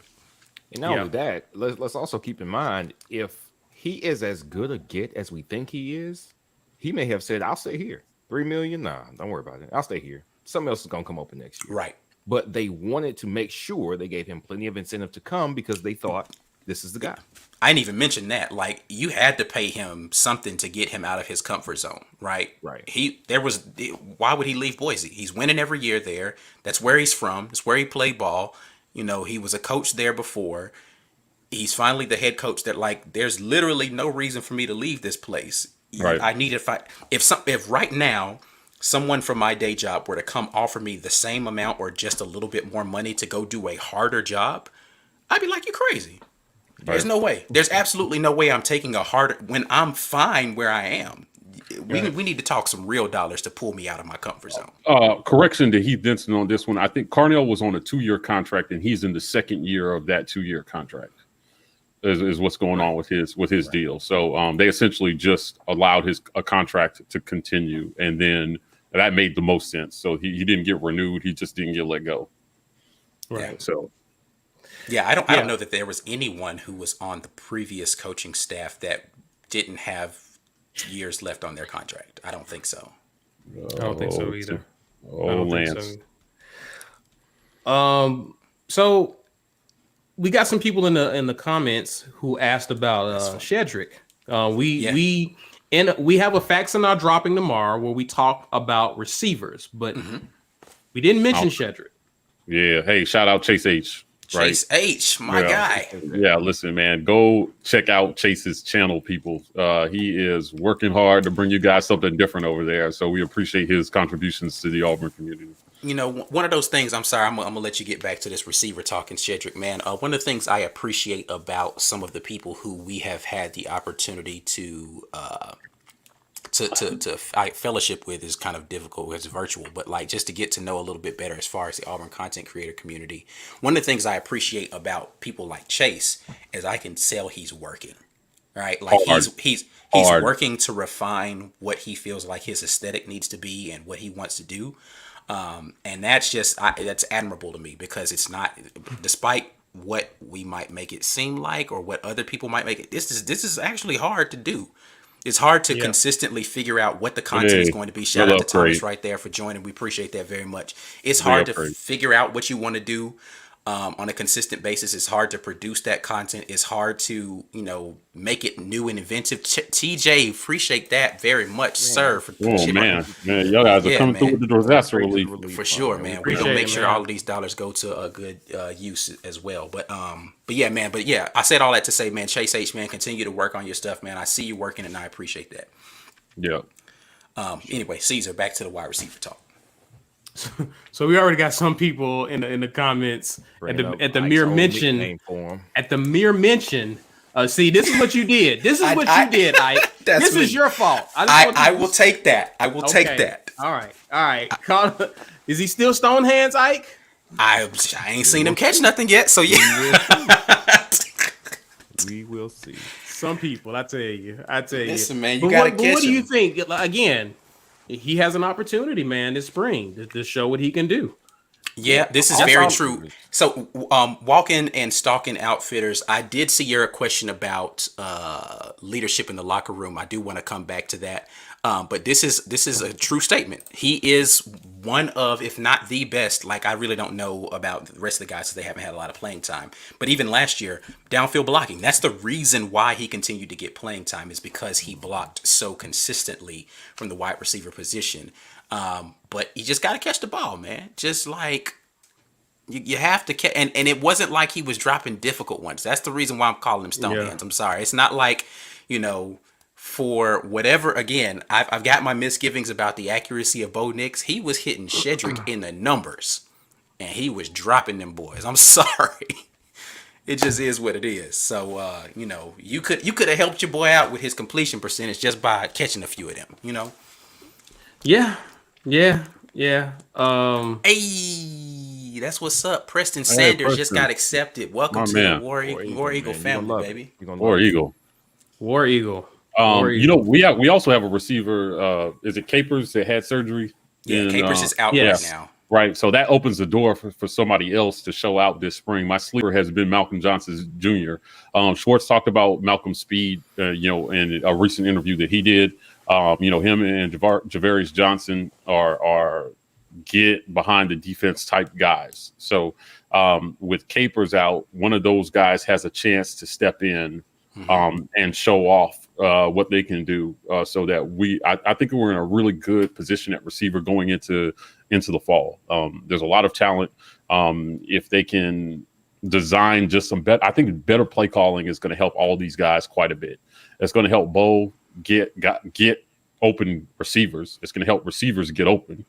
And not only that, let's also keep in mind, if he is as good a get as we think he is, he may have said, "I'll stay here." $3 million? Nah, don't worry about it. I'll stay here. Something else is gonna come open next year. Right. But they wanted to make sure they gave him plenty of incentive to come because they thought this is the guy. I didn't even mention that. Like, you had to pay him something to get him out of his comfort zone, right? Right. Why would he leave Boise? He's winning every year there. That's where he's from. That's where he played ball. You know, he was a coach there before. He's finally the head coach that, like, there's literally no reason for me to leave this place. Right. I need if right now someone from my day job were to come offer me the same amount or just a little bit more money to go do a harder job, I'd be like, you're crazy. There's no way. There's absolutely no way I'm taking a harder when I'm fine where I am. We need to talk some real dollars to pull me out of my comfort zone. Correction to Heath Denson on this one. I think Carnell was on a 2-year contract, and he's in the second year of that 2-year contract. Is what's going on with his deal. So they essentially just allowed a contract to continue, and then that made the most sense. So he didn't get renewed. He just didn't get let go. Right. Yeah, so. Yeah, I don't know that there was anyone who was on the previous coaching staff that didn't have years left on their contract. I don't think so. I don't think so either. Lance. So we got some people in the comments who asked about Shedrick. We have a Facts and Our Dropping tomorrow where we talk about receivers, but we didn't mention Shedrick. Yeah. Hey, shout out Chase H. Chase H, my guy. Yeah, listen, man, go check out Chase's channel, people. He is working hard to bring you guys something different over there. So we appreciate his contributions to the Auburn community. You know, one of those things, I'm sorry, I'm gonna let you get back to this receiver talking, Shedrick, man. One of the things I appreciate about some of the people who we have had the opportunity to fellowship with is kind of difficult. It's virtual, but like just to get to know a little bit better as far as the Auburn content creator community. One of the things I appreciate about people like Chase is I can tell he's working, right? Like he's working to refine what he feels like his aesthetic needs to be and what he wants to do. And that's that's admirable to me because it's not, despite what we might make it seem like or what other people might make it, this is actually hard to do. It's hard to consistently figure out what the content is going to be. Shout out to Thomas right there for joining. We appreciate that very much. It's hard to figure out what you want to do on a consistent basis. It's hard to produce that content. It's hard to, make it new and inventive. TJ, appreciate that very much, sir. Man, y'all guys are coming through with the disaster relief. For sure, man. We're going to make sure all of these dollars go to a good use as well. But I said all that to say, man, Chase H, man, continue to work on your stuff, man. I see you working and I appreciate that. Yeah. Anyway, Caesar, back to the wide receiver talk. So we already got some people in the comments at the mere mention. See, this is what you did. This is what you did, Ike. This is your fault. I will take that. I will take that. All right. Is he still stone hands, Ike? I ain't seen him catch nothing yet. So yeah. We will see. Some people, I tell you. Listen, man, you gotta catch him. What do you think? Again, he has an opportunity, man, this spring to show what he can do. Yeah, this is very true. So, walking and stalking outfitters, I did see your question about leadership in the locker room. I do want to come back to that. But this is a true statement. He is one of, if not the best, like I really don't know about the rest of the guys because they haven't had a lot of playing time. But even last year, downfield blocking, that's the reason why he continued to get playing time is because he blocked so consistently from the wide receiver position. But you just got to catch the ball, man. Just like you have to catch. And it wasn't like he was dropping difficult ones. That's the reason why I'm calling him stone hands. I'm sorry. It's not like, for whatever, again, I've got my misgivings about the accuracy of Bo Nix. He was hitting Shedrick in the numbers, and he was dropping them boys. I'm sorry. It just is what it is. So, you could have helped your boy out with his completion percentage just by catching a few of them, Yeah. Hey, that's what's up. Preston Sanders just got accepted. Welcome to the War Eagle family, baby. War Eagle. We also have a receiver. Is it Capers that had surgery? Yeah, Capers is out right now. Right. So that opens the door for somebody else to show out this spring. My sleeper has been Malcolm Johnson Jr. Schwartz talked about Malcolm's speed, in a recent interview that he did. Him and Javarius Johnson are get behind the defense type guys. So with Capers out, one of those guys has a chance to step in and show off what they can do, so that I think we're in a really good position at receiver going into the fall. There's a lot of talent. If they can design just some better, I think better play calling is going to help all these guys quite a bit. It's going to help Bo get open receivers. It's going to help receivers get open,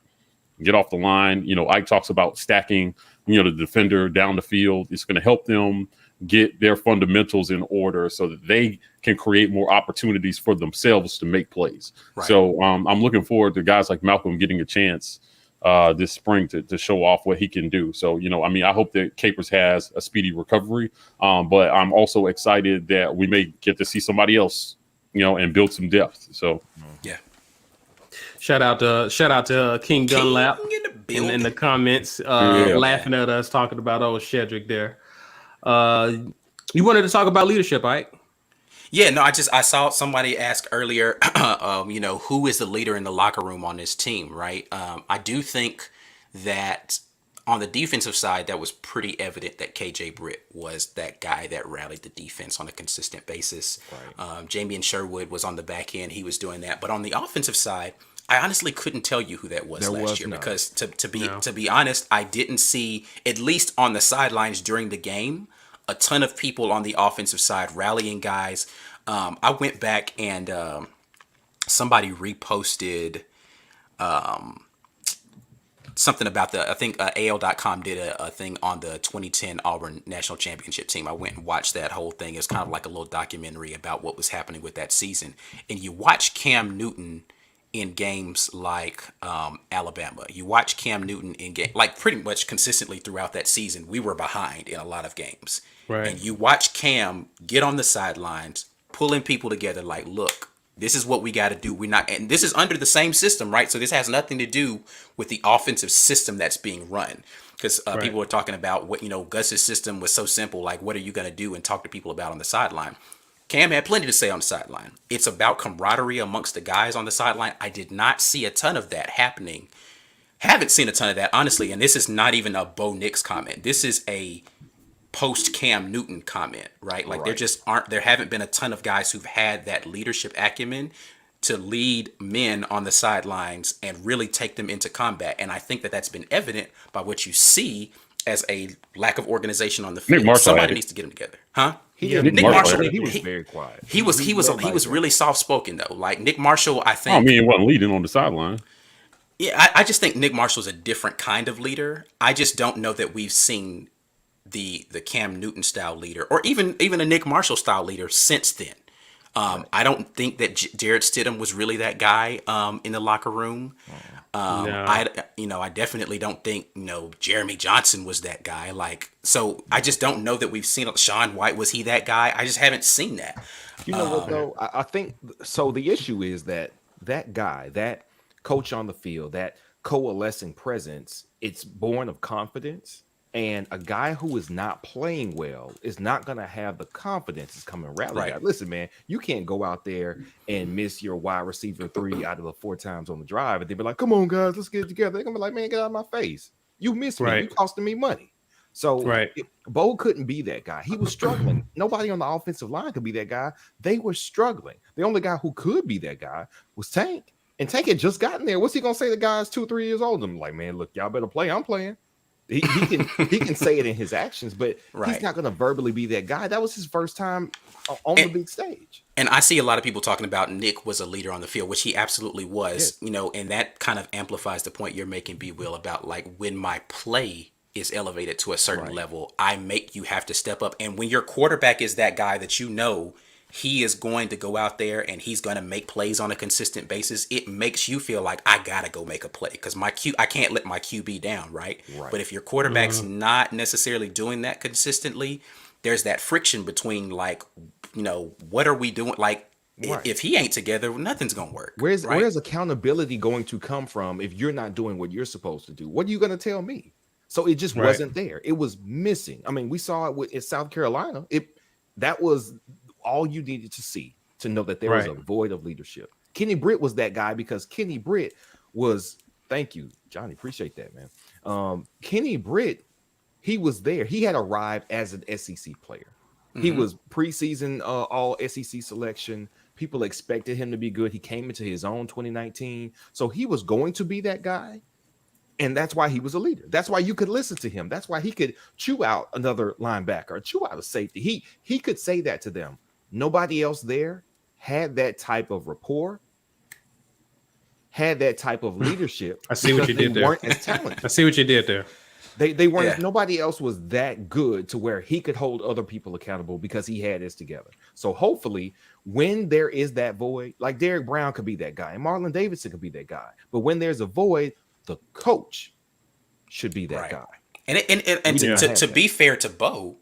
get off the line. Ike talks about stacking, the defender down the field. It's going to help them get their fundamentals in order so that they can create more opportunities for themselves to make plays. Right. So I'm looking forward to guys like Malcolm getting a chance this spring to show off what he can do. So, I hope that Capers has a speedy recovery, but I'm also excited that we may get to see somebody else, and build some depth. So, yeah. Shout out to King Dunlap in the comments, laughing at us talking about old Shedrick there. You wanted to talk about leadership, right? Yeah, no, I saw somebody ask earlier, who is the leader in the locker room on this team, right? I do think that on the defensive side, that was pretty evident that KJ Britt was that guy that rallied the defense on a consistent basis. Right. Jamie Sherwood was on the back end. He was doing that. But on the offensive side, I honestly couldn't tell you who that was last year because to be honest, I didn't see, at least on the sidelines during the game, a ton of people on the offensive side rallying guys. I went back and somebody reposted something about I think AL.com did a thing on the 2010 Auburn National Championship team. I went and watched that whole thing. It's kind of like a little documentary about what was happening with that season. And you watch Cam Newton in games like Alabama. You watch Cam Newton in game like pretty much consistently throughout that season. We were behind in a lot of games. Right. And you watch Cam get on the sidelines, pulling people together like, look, this is what we got to do. And this is under the same system, right? So this has nothing to do with the offensive system that's being run. Because people were talking about what, Gus's system was so simple. Like, what are you going to do and talk to people about on the sideline? Cam had plenty to say on the sideline. It's about camaraderie amongst the guys on the sideline. I did not see a ton of that happening. Haven't seen a ton of that, honestly. And this is not even a Bo Nix comment. This is a post Cam Newton comment, right? Like there haven't been a ton of guys who've had that leadership acumen to lead men on the sidelines and really take them into combat. And I think that that's been evident by what you see as a lack of organization on the field. Somebody needs to get them together, huh? Nick Marshall, he was very quiet. He was really soft spoken though. Like Nick Marshall, I think. He wasn't leading on the sideline. Yeah, I just think Nick Marshall's a different kind of leader. I just don't know that we've seen the Cam Newton style leader or even a Nick Marshall style leader since then. I don't think that Jared Stidham was really that guy in the locker room. No. I definitely don't think Jeremy Johnson was that guy. So I just don't know that we've seen Sean White. Was he that guy? I just haven't seen that. You know what though? I think so. The issue is that guy, that coach on the field, that coalescing presence, it's born of confidence. And a guy who is not playing well is not going to have the confidence to come and rally. Right. Listen, man, you can't go out there and miss your wide receiver 3 out of the 4 times on the drive. And they'll be like, come on, guys, let's get it together. They're going to be like, man, get out of my face. You missed me. You costing me money. So Bo couldn't be that guy. He was struggling. Nobody on the offensive line could be that guy. They were struggling. The only guy who could be that guy was Tank. And Tank had just gotten there. What's he going to say to guys 2-3 years old? I'm like, man, look, y'all better play. I'm playing. He can say it in his actions, but he's not going to verbally be that guy. That was his first time on the big stage. And I see a lot of people talking about Nick was a leader on the field, which he absolutely was, and that kind of amplifies the point you're making, B. Will, about like when my play is elevated to a certain level, I make you have to step up. And when your quarterback is that guy that he is going to go out there and he's going to make plays on a consistent basis, it makes you feel like I got to go make a play because I can't let my QB down, right? But if your quarterback's not necessarily doing that consistently, there's that friction between what are we doing? Like, if he ain't together, nothing's gonna work. Where's accountability going to come from if you're not doing what you're supposed to do? What are you going to tell me? So it just wasn't there. It was missing. I mean, we saw it in South Carolina. That was all you needed to see to know that there was a void of leadership. Kenny Britt was that guy because Kenny Britt was. Thank you, Johnny. Appreciate that, man. Kenny Britt, he was there. He had arrived as an SEC player. Mm-hmm. He was preseason all SEC selection. People expected him to be good. He came into his own 2019. So he was going to be that guy. And that's why he was a leader. That's why you could listen to him. That's why he could chew out another linebacker, chew out a safety. He could say that to them. Nobody else there had that type of rapport, had that type of leadership. I see what you did there. Weren't as talented. I see what you did there. They weren't. Nobody else was that good to where he could hold other people accountable because he had this together. So hopefully, when there is that void, like Derek Brown could be that guy, and Marlon Davidson could be that guy. But when there's a void, the coach should be that guy. And to be fair to Bo,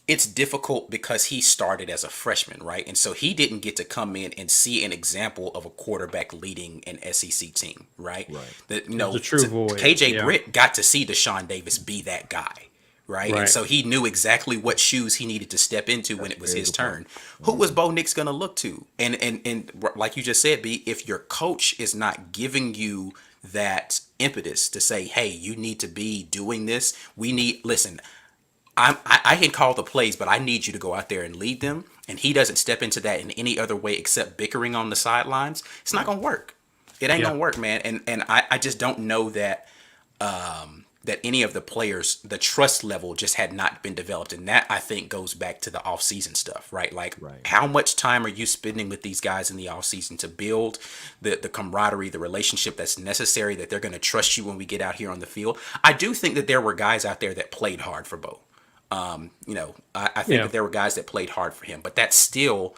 it's difficult because he started as a freshman, right? And so he didn't get to come in and see an example of a quarterback leading an SEC team, right? The true void. KJ Britt got to see Deshaun Davis be that guy, right? And so he knew exactly what shoes he needed to step into when it was his turn. Who was Bo Nix going to look to? And like you just said, B, if your coach is not giving you that impetus to say, hey, you need to be doing this. Listen, I can call the plays, but I need you to go out there and lead them. And he doesn't step into that in any other way except bickering on the sidelines. It's not going to work. It ain't going to work, man. And I just don't know that that any of the players, the trust level just had not been developed. And that, I think, goes back to the offseason stuff, right? Like, how much time are you spending with these guys in the offseason to build the camaraderie, the relationship that's necessary, that they're going to trust you when we get out here on the field? I do think that there were guys out there that played hard for Bo. I think that there were guys that played hard for him, but that's still,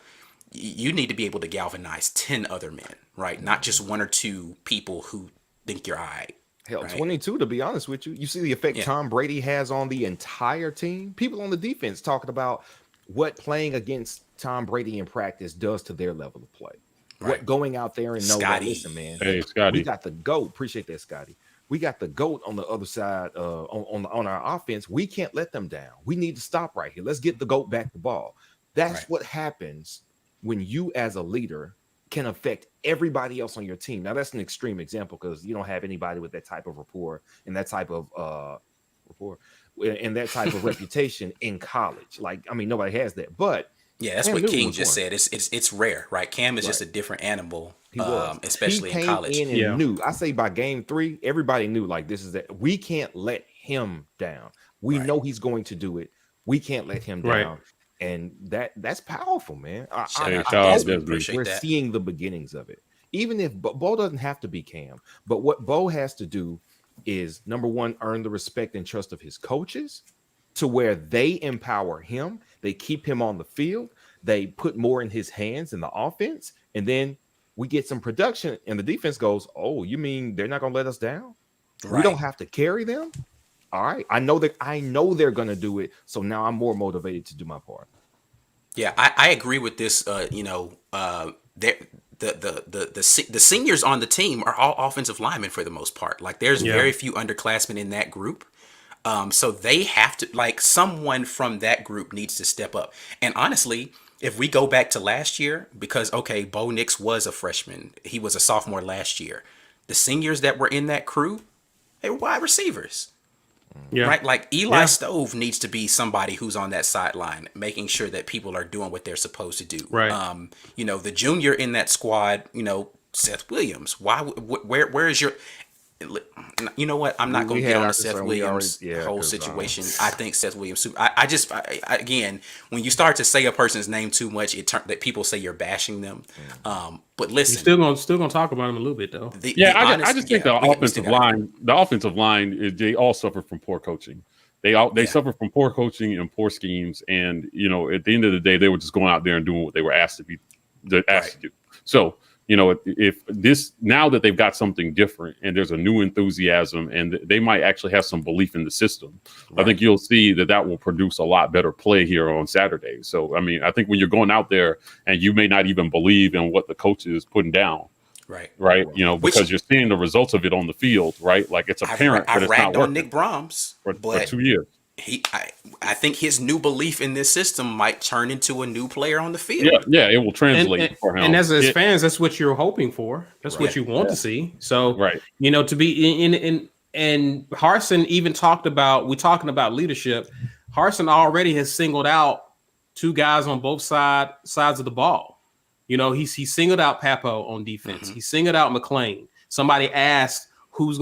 you need to be able to galvanize 10 other men, right? Not just one or two people who think you're all right. Hell, 22, to be honest with you. You see the effect Tom Brady has on the entire team. People on the defense talking about what playing against Tom Brady in practice does to their level of play. What going out there and know that, listen, man, hey, Scotty, we got the GOAT. Appreciate that, Scotty. We got the GOAT on the other side on our offense. We can't let them down. We need to stop right here. Let's get the GOAT back the ball. That's what happens when you as a leader can affect everybody else on your team. Now, that's an extreme example because you don't have anybody with that type of rapport and that type of reputation in college. Like, I mean, nobody has that. But yeah, that's what King just said. It's rare, right? Cam is just a different animal, especially in college. He came in and knew. I say by game 3, everybody knew, like, this is that. We can't let him down. We know he's going to do it. We can't let him down. And that's powerful, man. We're seeing the beginnings of it. Even if Bo doesn't have to be Cam, but what Bo has to do is, number one, earn the respect and trust of his coaches to where they empower him. They keep him on the field. They put more in his hands in the offense. And then we get some production and the defense goes, oh, you mean they're not going to let us down? We don't have to carry them? All right. I know they're going to do it. So now I'm more motivated to do my part. Yeah, I agree with this. The seniors on the team are all offensive linemen for the most part. Like, there's very few underclassmen in that group. So they have to, like, someone from that group needs to step up. And honestly, if we go back to last year, because, Bo Nix was a freshman. He was a sophomore last year. The seniors that were in that crew, they were wide receivers. Yeah. Right? Like, Eli Stove needs to be somebody who's on that sideline, making sure that people are doing what they're supposed to do. Right. The junior in that squad, Seth Williams. Where is your... You know what? I'm not going to get on the Seth Williams whole situation. I think Seth Williams. I again, when you start to say a person's name too much, that people say you're bashing them. But listen, you're still gonna talk about him a little bit though. I just think the offensive line, they all suffer from poor coaching. They suffer from poor coaching and poor schemes. And at the end of the day, they were just going out there and doing what they were asked to do. So if this, now that they've got something different and there's a new enthusiasm and they might actually have some belief in the system, I think you'll see that will produce a lot better play here on Saturday. So, I mean, I think when you're going out there and you may not even believe in what the coach is putting down, right, because you're seeing the results of it on the field, right? Like it's apparent, but it's not working. On Nick Brahms for 2 years. I think his new belief in this system might turn into a new player on the field. Yeah, it will translate for him. And as fans, that's what you're hoping for. That's what you want to see. So, to be in and Harsin even talking about leadership. Harsin already has singled out 2 guys on both sides of the ball. He singled out Papo on defense. He singled out McClain. Somebody asked who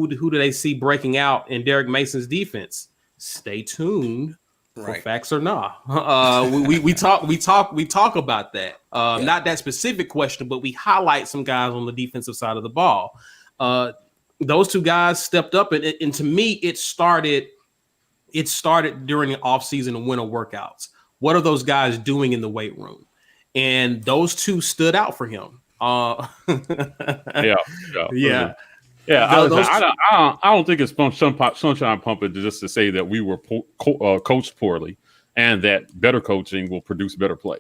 do they see breaking out in Derek Mason's defense? Stay tuned for facts or not. We talk about that. Not that specific question, but we highlight some guys on the defensive side of the ball. Those 2 guys stepped up, and to me, it started during the offseason and winter workouts. What are those guys doing in the weight room? And those 2 stood out for him. Yeah. Yeah, I don't think it's sunshine pumping just to say that we were coached poorly and that better coaching will produce better play.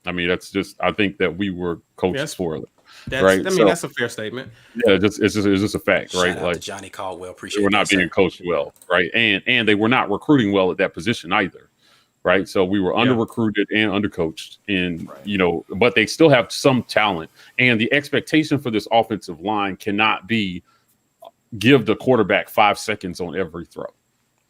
I mean, I think that we were coached poorly. Right? I mean, that's a fair statement. Yeah, it's just a fact, right? Shout out to Johnny Caldwell. Appreciate it. We're not being coached well, right? And they were not recruiting well at that position either, right? So we were under-recruited and undercoached, and but they still have some talent. And the expectation for this offensive line cannot be give the quarterback 5 seconds on every throw.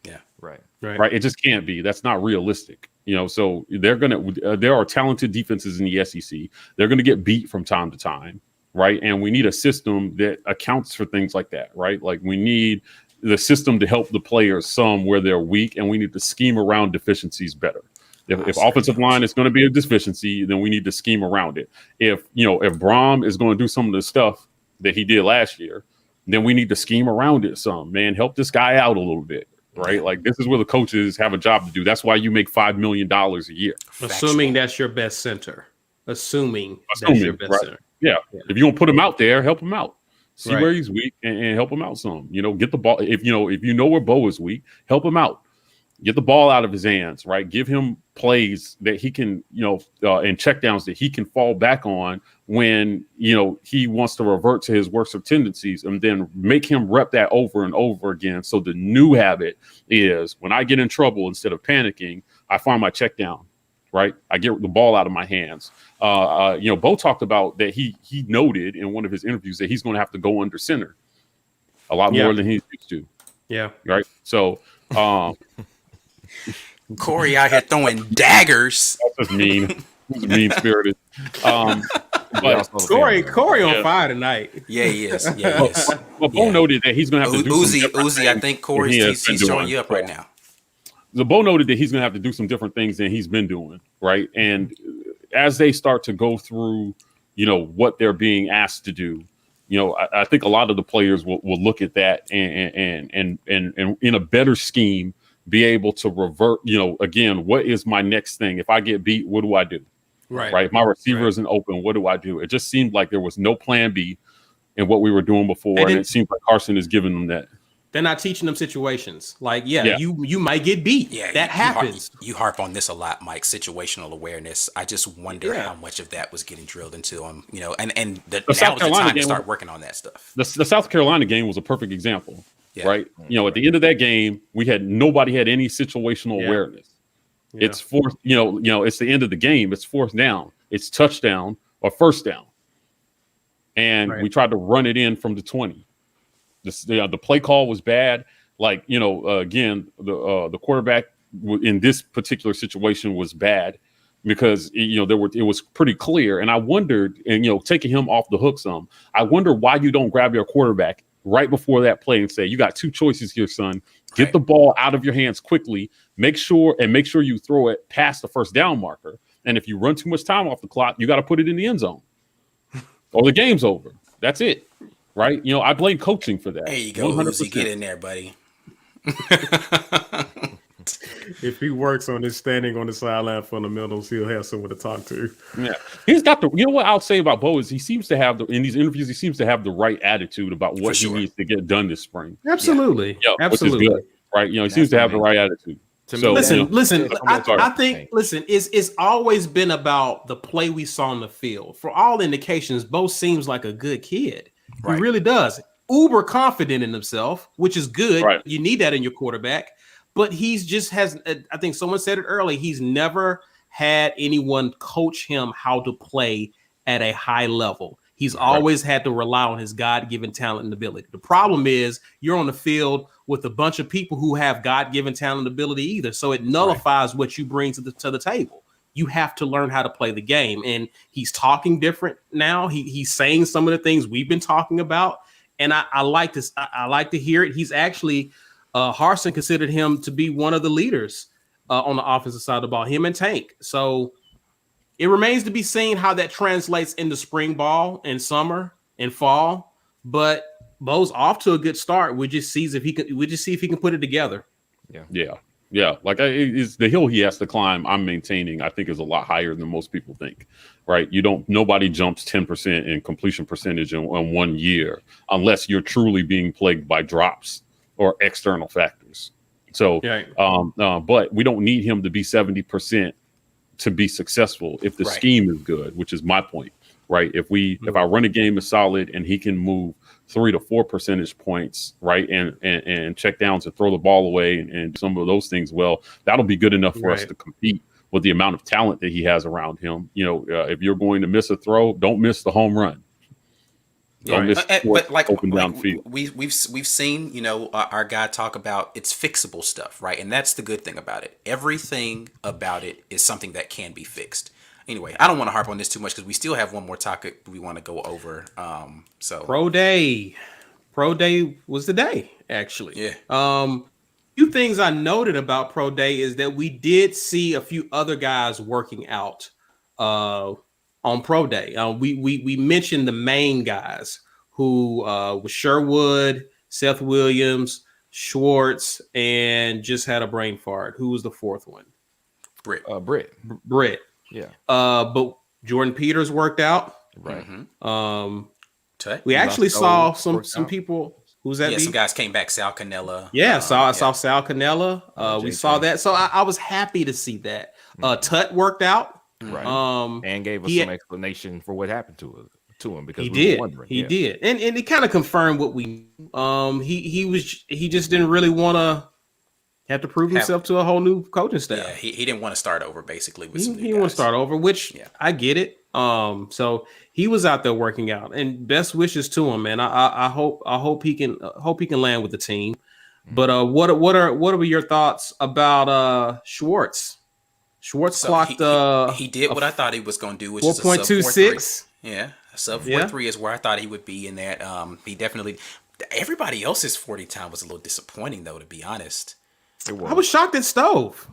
Yeah, right. It just can't be. That's not realistic. So there are talented defenses in the SEC. They're gonna get beat from time to time, right? And we need a system that accounts for things like that, right? Like we need the system to help the players some where they're weak, and we need to scheme around deficiencies better. If offensive line is going to be a deficiency, then we need to scheme around it. If Braum is going to do some of the stuff that he did last year, then we need to scheme around it some, man. Help this guy out a little bit, right? Like this is where the coaches have a job to do. That's why you make $5 million a year. Assuming that's your best center. Assuming that's your best center. Yeah. If you don't put him out there, help him out. See where he's weak and help him out some. Get the ball. If you know where Bo is weak, help him out. Get the ball out of his hands, right? Give him plays that he can, and checkdowns that he can fall back on when, he wants to revert to his worst of tendencies, and then make him rep that over and over again. So the new habit is when I get in trouble, instead of panicking, I find my check down, right? I get the ball out of my hands. Bo talked about that he noted in one of his interviews that he's going to have to go under center a lot more than he's used to. Yeah. Right. So, Corey out here throwing daggers. That's just mean. He's mean spirited. But Corey on fire tonight. Yeah, he is. Yeah, he is. Well, Bo noted that he's going to have to do Uzi, I think Corey's TC's showing you up right now. The Bo noted that he's going to have to do some different things than he's been doing, right? And as they start to go through, what they're being asked to do, I think a lot of the players will look at that and in a better scheme, be able to revert, again, what is my next thing? If I get beat, what do I do? Right. If my receiver isn't open, what do I do? It just seemed like there was no plan B in what we were doing before. And it seems like Carson is giving them that. They're not teaching them situations. Like, you might get beat. Yeah, that happens. You harp on this a lot, Mike, situational awareness. I just wonder how much of that was getting drilled into them, and now was the time to start working on that stuff. The South Carolina game was a perfect example. Yeah. Right. At the end of that game, nobody had any situational awareness. Yeah. It's fourth, it's the end of the game. It's fourth down. It's touchdown or first down. And we tried to run it in from the 20. The play call was bad. Like, again, the quarterback in this particular situation was bad because, it was pretty clear. And I wondered, and, taking him off the hook some, I wonder why you don't grab your quarterback right before that play and say, you got 2 choices here, son. Get the ball out of your hands quickly. Make sure you throw it past the first down marker. And if you run too much time off the clock, you got to put it in the end zone or the game's over. That's it. Right. I blame coaching for that. There you go. 100%. Uzi, get in there, buddy. If he works on his standing on the sideline fundamentals, he'll have someone to talk to. Yeah, he's got the. You know what I'll say about Bo is he seems to have in these interviews he seems to have the right attitude about what he needs to get done this spring. Absolutely, absolutely, which is good, right? He seems to have the right attitude. So listen. I think it's always been about the play we saw on the field. For all indications, Bo seems like a good kid. He really does. Uber confident in himself, which is good. Right. You need that in your quarterback. But he's just I think someone said it early, he's never had anyone coach him how to play at a high level. He's always had to rely on his God-given talent and ability. The problem is you're on the field with a bunch of people who have God-given talent and ability either. So it nullifies what you bring to the table. You have to learn how to play the game. And he's talking different now. He's saying some of the things we've been talking about. And I like this. I like to hear it. He's actually Harsin considered him to be one of the leaders on the offensive side of the ball, him and Tank. So it remains to be seen how that translates into spring ball and summer and fall. But Bo's off to a good start. We just see if he can put it together. Yeah. Like the hill he has to climb, I'm maintaining, I think is a lot higher than most people think, right? Nobody jumps 10% in completion percentage in 1 year unless you're truly being plagued by drops or external factors. So, but we don't need him to be 70% to be successful if the scheme is good, which is my point, right? If our running game is solid and he can move 3 to 4 percentage points, right, and check downs and throw the ball away and some of those things, well, that'll be good enough for us to compete with the amount of talent that he has around him. If you're going to miss a throw, don't miss the home run. Don't miss but like open downfield. We've seen our guy talk about it's fixable stuff, right? And that's the good thing about it. Everything about it is something that can be fixed. Anyway, I don't want to harp on this too much because we still have one more topic we want to go over. So Pro Day was the day, actually. Yeah. Few things I noted about Pro Day is that we did see a few other guys working out on Pro Day. We mentioned the main guys who was Sherwood, Seth Williams, Schwartz, and just had a brain fart. Who was the fourth one? Britt. Yeah. But Jordan Peters worked out. Right. Mm-hmm. We actually saw some people. Who's that? Yeah, some guys came back. Sal Cannella. I saw Sal Cannella. We saw that. So I was happy to see that. Tut worked out. Right. And gave us some explanation for what happened to him because he did. And it kind of confirmed what we he just didn't really want to have to prove himself to a whole new coaching staff. Yeah, he didn't want to start over basically with he didn't want to start over, which I get it. So he was out there working out, and best wishes to him, man. I hope he can land with the team. But what are your thoughts about Schwartz? Schwartz clocked. He did what I thought he was going to do, which 4.26. Yeah, a sub 4.3 is where I thought he would be in that. He definitely. Everybody else's 40 time was a little disappointing, though, to be honest. I was shocked at Stove.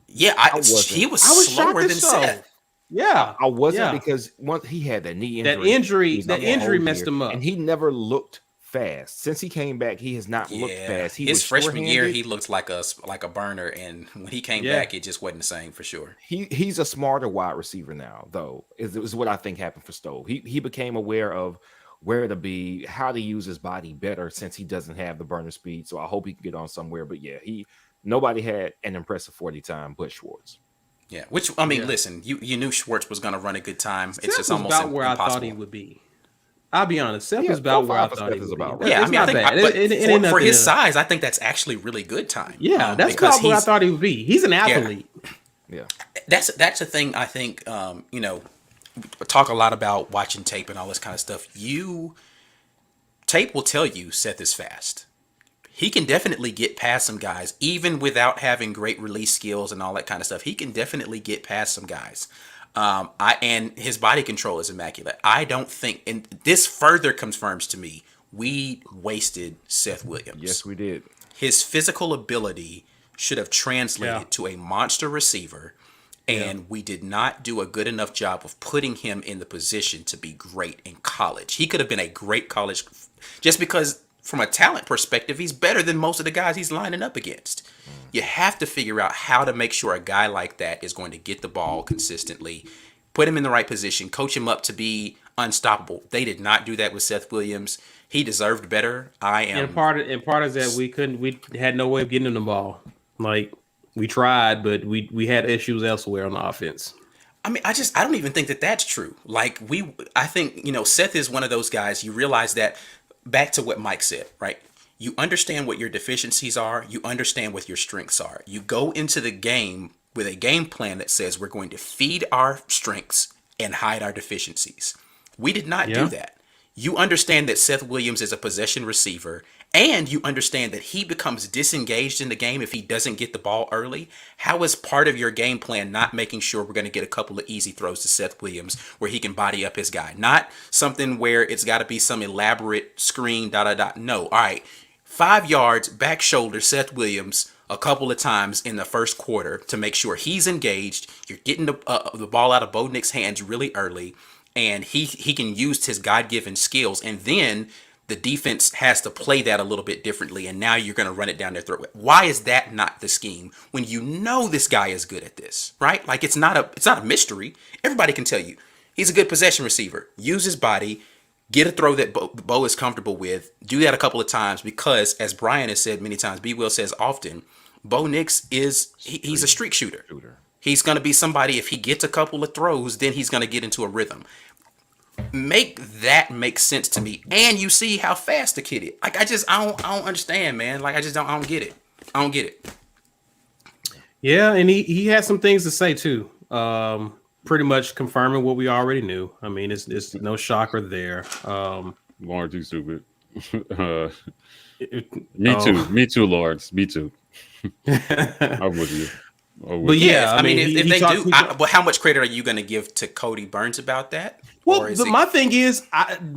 Yeah, he was slower than Seth. Yeah, I wasn't because once he had that knee injury, that injury messed him up, and he never looked fast. Since he came back, he has not looked fast. His freshman year, he looked like a burner, and when he came back, it just wasn't the same for sure. He's a smarter wide receiver now, though. Is what I think happened for Stove. He became aware of where to be, how to use his body better since he doesn't have the burner speed. So I hope he can get on somewhere. But yeah, nobody had an impressive 40 time but Schwartz. Yeah, which I mean, listen, you knew Schwartz was going to run a good time. It's just almost about where impossible. I thought he would be. I'll be honest, Seth was about where I thought he was about. Right. Yeah, I mean, I think for his size, I think that's actually really good time. Yeah, that's about where I thought he would be. He's an athlete. Yeah, that's the thing. I think we talk a lot about watching tape and all this kind of stuff. Tape will tell you Seth is fast. He can definitely get past some guys, even without having great release skills and all that kind of stuff. He can definitely get past some guys. And his body control is immaculate. I don't think, and this further confirms to me, we wasted Seth Williams. Yes, we did. His physical ability should have translated to a monster receiver, and we did not do a good enough job of putting him in the position to be great in college. He could have been a great college, just because from a talent perspective, he's better than most of the guys he's lining up against. You have to figure out how to make sure a guy like that is going to get the ball consistently, put him in the right position, coach him up to be unstoppable. They did not do that with Seth Williams. He deserved better. And part of that we had no way of getting him the ball. Like we tried, but we had issues elsewhere on the offense. I mean, I don't even think that that's true. Like I think, Seth is one of those guys. You realize that, back to what Mike said, right? You understand what your deficiencies are. You understand what your strengths are. You go into the game with a game plan that says we're going to feed our strengths and hide our deficiencies. We did not do that. You understand that Seth Williams is a possession receiver, and you understand that he becomes disengaged in the game if he doesn't get the ball early. How is part of your game plan not making sure we're going to get a couple of easy throws to Seth Williams where he can body up his guy? Not something where it's got to be some elaborate screen, No. All right. 5 yards, back shoulder, Seth Williams a couple of times in the first quarter to make sure he's engaged. You're getting the ball out of Bo Nix's hands really early, and he can use his God-given skills. And then the defense has to play that a little bit differently, and now you're going to run it down their throat. Why is that not the scheme when you know this guy is good at this, right? Like it's not a mystery. Everybody can tell you he's a good possession receiver. Use his body. Get a throw that Bo is comfortable with. Do that a couple of times because, as Brian has said many times, B. Will says often, Bo Nix he's a streak shooter. He's going to be somebody, if he gets a couple of throws, then he's going to get into a rhythm. Make that make sense to me. And you see how fast the kid is. Like, I don't understand, man. Like, I don't get it. I don't get it. Yeah, and he has some things to say, too. Pretty much confirming what we already knew. I mean, it's no shocker there. Lawrence, you stupid. Me too, Lawrence. Me too. I'm with you. But yeah, I mean, if they do, but how much credit are you going to give to Cody Burns about that? Well, my thing is,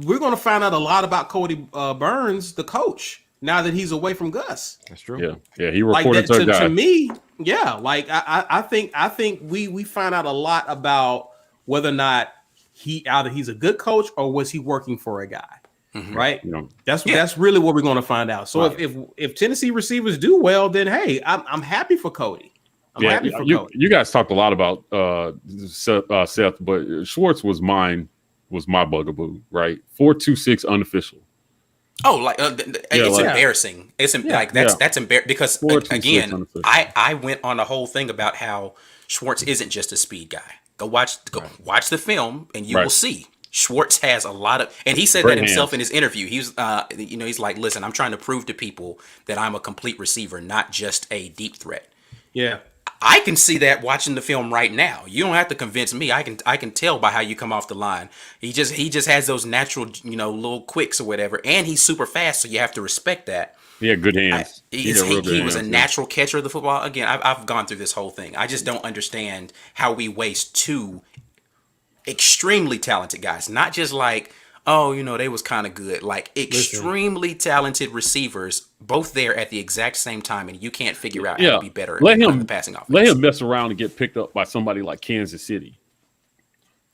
we're going to find out a lot about Cody Burns, the coach, now that he's away from Gus. That's true. Yeah. He reported to me. Yeah, like I think we find out a lot about whether or not he's a good coach or was he working for a guy, right? That's really what we're going to find out. So if Tennessee receivers do well, then hey, I'm happy for Cody. I'm happy for Cody. You guys talked a lot about Seth, but Schwartz was my bugaboo, right? 4.26 unofficial. Oh, like it's embarrassing. It's that's embarrassing because again, I went on a whole thing about how Schwartz isn't just a speed guy. Go watch the film, and you will see Schwartz has a lot of. And he said that himself in his interview. He was, he's like, listen, I'm trying to prove to people that I'm a complete receiver, not just a deep threat. Yeah. I can see that watching the film right now. You don't have to convince me. I can tell by how you come off the line. He just has those natural, little quicks or whatever, and he's super fast, so you have to respect that. Yeah, good hands. He was a natural catcher of the football. Again, I've gone through this whole thing. I just don't understand how we waste two extremely talented guys, not just like, they was kind of good. Like extremely talented receivers, both there at the exact same time, and you can't figure out how to be better at the passing offense. Let him mess around and get picked up by somebody like Kansas City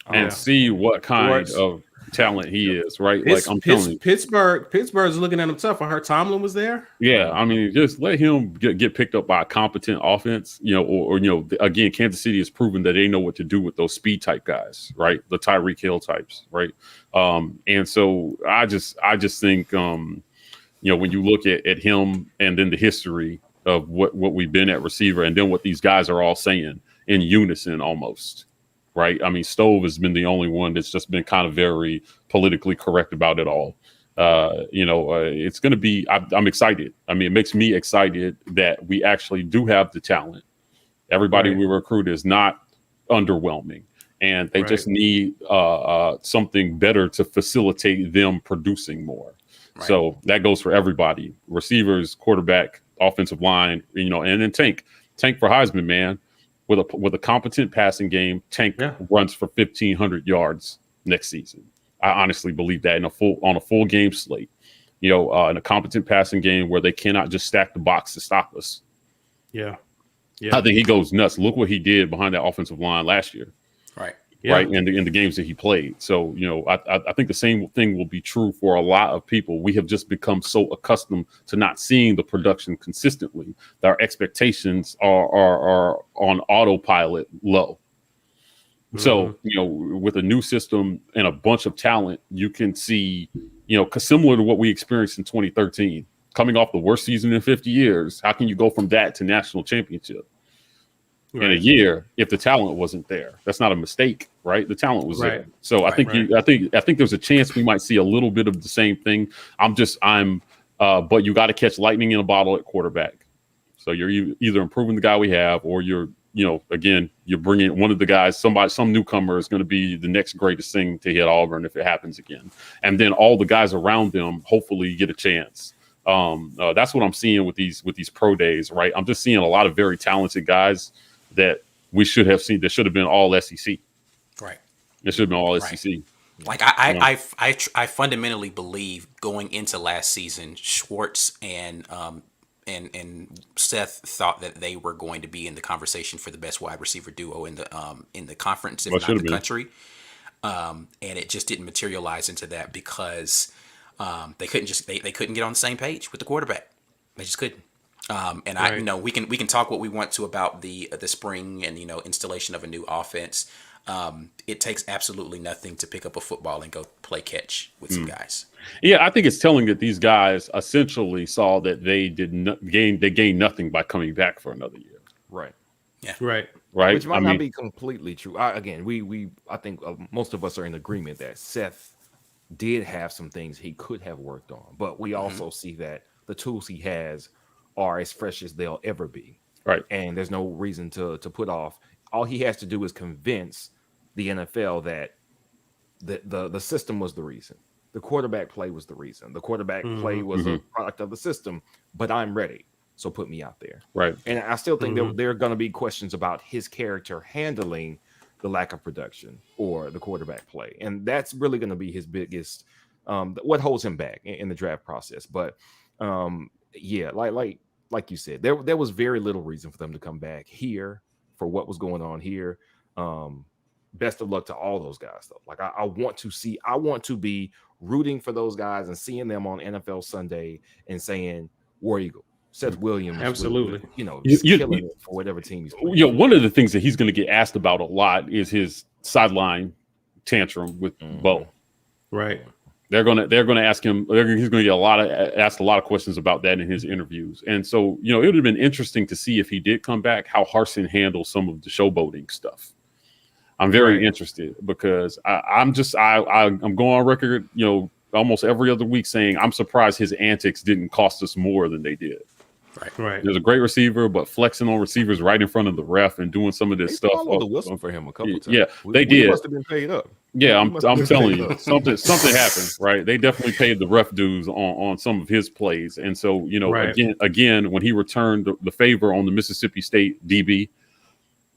and see what kind of talent he is, right? Like I'm telling you. Pittsburgh's looking at him tough. I heard Tomlin was there. Yeah, I mean, just let him get picked up by a competent offense, or again, Kansas City has proven that they know what to do with those speed type guys, right? The Tyreek Hill types, right? And so I just think, when you look at him and then the history of what we've been at receiver, and then what these guys are all saying in unison almost. Right. I mean, Stove has been the only one that's just been kind of very politically correct about it all. It's going to be I'm excited. I mean, it makes me excited that we actually do have the talent. Everybody we recruit is not underwhelming, and they just need something better to facilitate them producing more. Right. So that goes for everybody: receivers, quarterback, offensive line, and then Tank for Heisman, man. With a competent passing game, Tank runs for 1,500 yards next season. I honestly believe that on a full game slate, in a competent passing game where they cannot just stack the box to stop us. Yeah. I think he goes nuts. Look what he did behind that offensive line last year. Right. right? In the games that he played. So, I think the same thing will be true for a lot of people. We have just become so accustomed to not seeing the production consistently that our expectations are on autopilot low. So, with a new system and a bunch of talent, you can see, similar to what we experienced in 2013, coming off the worst season in 50 years, how can you go from that to national championship in a year if the talent wasn't there? That's not a mistake, right? The talent was there. So I think there's a chance we might see a little bit of the same thing. But you got to catch lightning in a bottle at quarterback. So you're either improving the guy we have, or you're bringing one of the guys, some newcomer is going to be the next greatest thing to hit Auburn if it happens again. And then all the guys around them hopefully get a chance. That's what I'm seeing with these pro days, right? I'm just seeing a lot of very talented guys that we should have seen. That should have been all SEC. Right. It should have been all SEC. Like I fundamentally believe going into last season, Schwartz and Seth thought that they were going to be in the conversation for the best wide receiver duo in the conference, if not the country. And it just didn't materialize into that because they couldn't get on the same page with the quarterback. They just couldn't. We can talk what we want to about the spring and installation of a new offense. It takes absolutely nothing to pick up a football and go play catch with some guys. Yeah, I think it's telling that these guys essentially saw that they gained nothing by coming back for another year. Right. Yeah. Right. Which might not be completely true. I think most of us are in agreement that Seth did have some things he could have worked on, but we also see that the tools he has are as fresh as they'll ever be. Right. And there's no reason to put off. All he has to do is convince the NFL that the system was the reason. The quarterback play was the reason. The quarterback play was a product of the system, but I'm ready. So put me out there. Right. And I still think there are going to be questions about his character handling the lack of production or the quarterback play. And that's really going to be his biggest, what holds him back in the draft process. But like you said, there was very little reason for them to come back here for what was going on here. Best of luck to all those guys, though. Like I want to be rooting for those guys and seeing them on NFL Sunday and saying, War Eagle, Seth Williams, absolutely, killing it for whatever team he's playing. One of the things that he's going to get asked about a lot is his sideline tantrum with Bo. Right. They're going to ask him. He's going to get asked a lot of questions about that in his interviews. And so, it would have been interesting to see if he did come back, how Harsin handles some of the showboating stuff. I'm very interested because I'm going on record, almost every other week saying I'm surprised his antics didn't cost us more than they did. Right. There's a great receiver, but flexing on receivers right in front of the ref and doing some of this stuff. The whistle for him a couple times. Yeah, they did. Must have been paid up. Yeah, I'm telling you, something happened, right? They definitely paid the ref dues on some of his plays, and so again, when he returned the favor on the Mississippi State DB,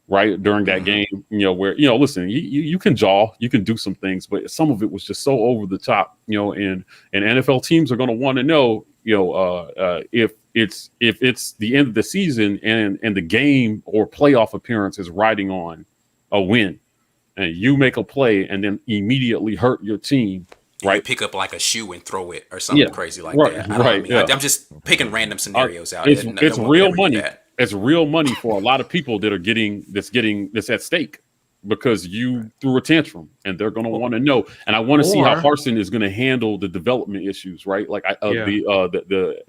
right during that game, where listen, you can jaw, you can do some things, but some of it was just so over the top, and NFL teams are going to want to know, if it's the end of the season and the game or playoff appearance is riding on a win, and you make a play and then immediately hurt your team, right? You pick up like a shoe and throw it or something crazy like that. I'm just picking random scenarios out. It's real money. It's real money for a lot of people that are getting that's at stake because you threw a tantrum, and they're going to want to know. And I want to see how Harsin is going to handle the development issues, right? Like the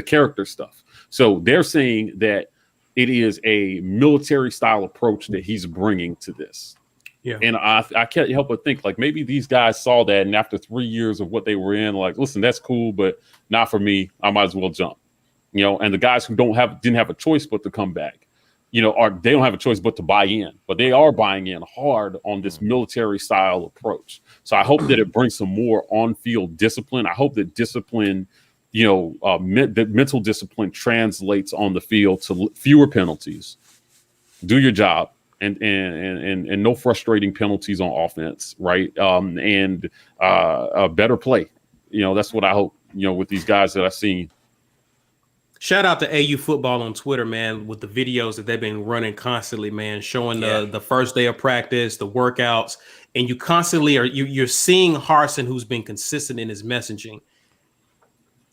character stuff. So they're saying that it is a military style approach that he's bringing to this. Yeah. And I can't help but think like maybe these guys saw that, and after 3 years of what they were in, like, listen, that's cool, but not for me. I might as well jump. And the guys who didn't have a choice but to come back, they don't have a choice but to buy in, but they are buying in hard on this military style approach. So I hope that it brings some more on-field discipline. I hope that discipline, that mental discipline translates on the field to fewer penalties. Do your job and no frustrating penalties on offense, right? And a better play. That's what I hope. With these guys that I've seen. Shout out to AU football on Twitter, man, with the videos that they've been running constantly, man, showing the first day of practice, the workouts, and you constantly you're seeing Harsin, who's been consistent in his messaging.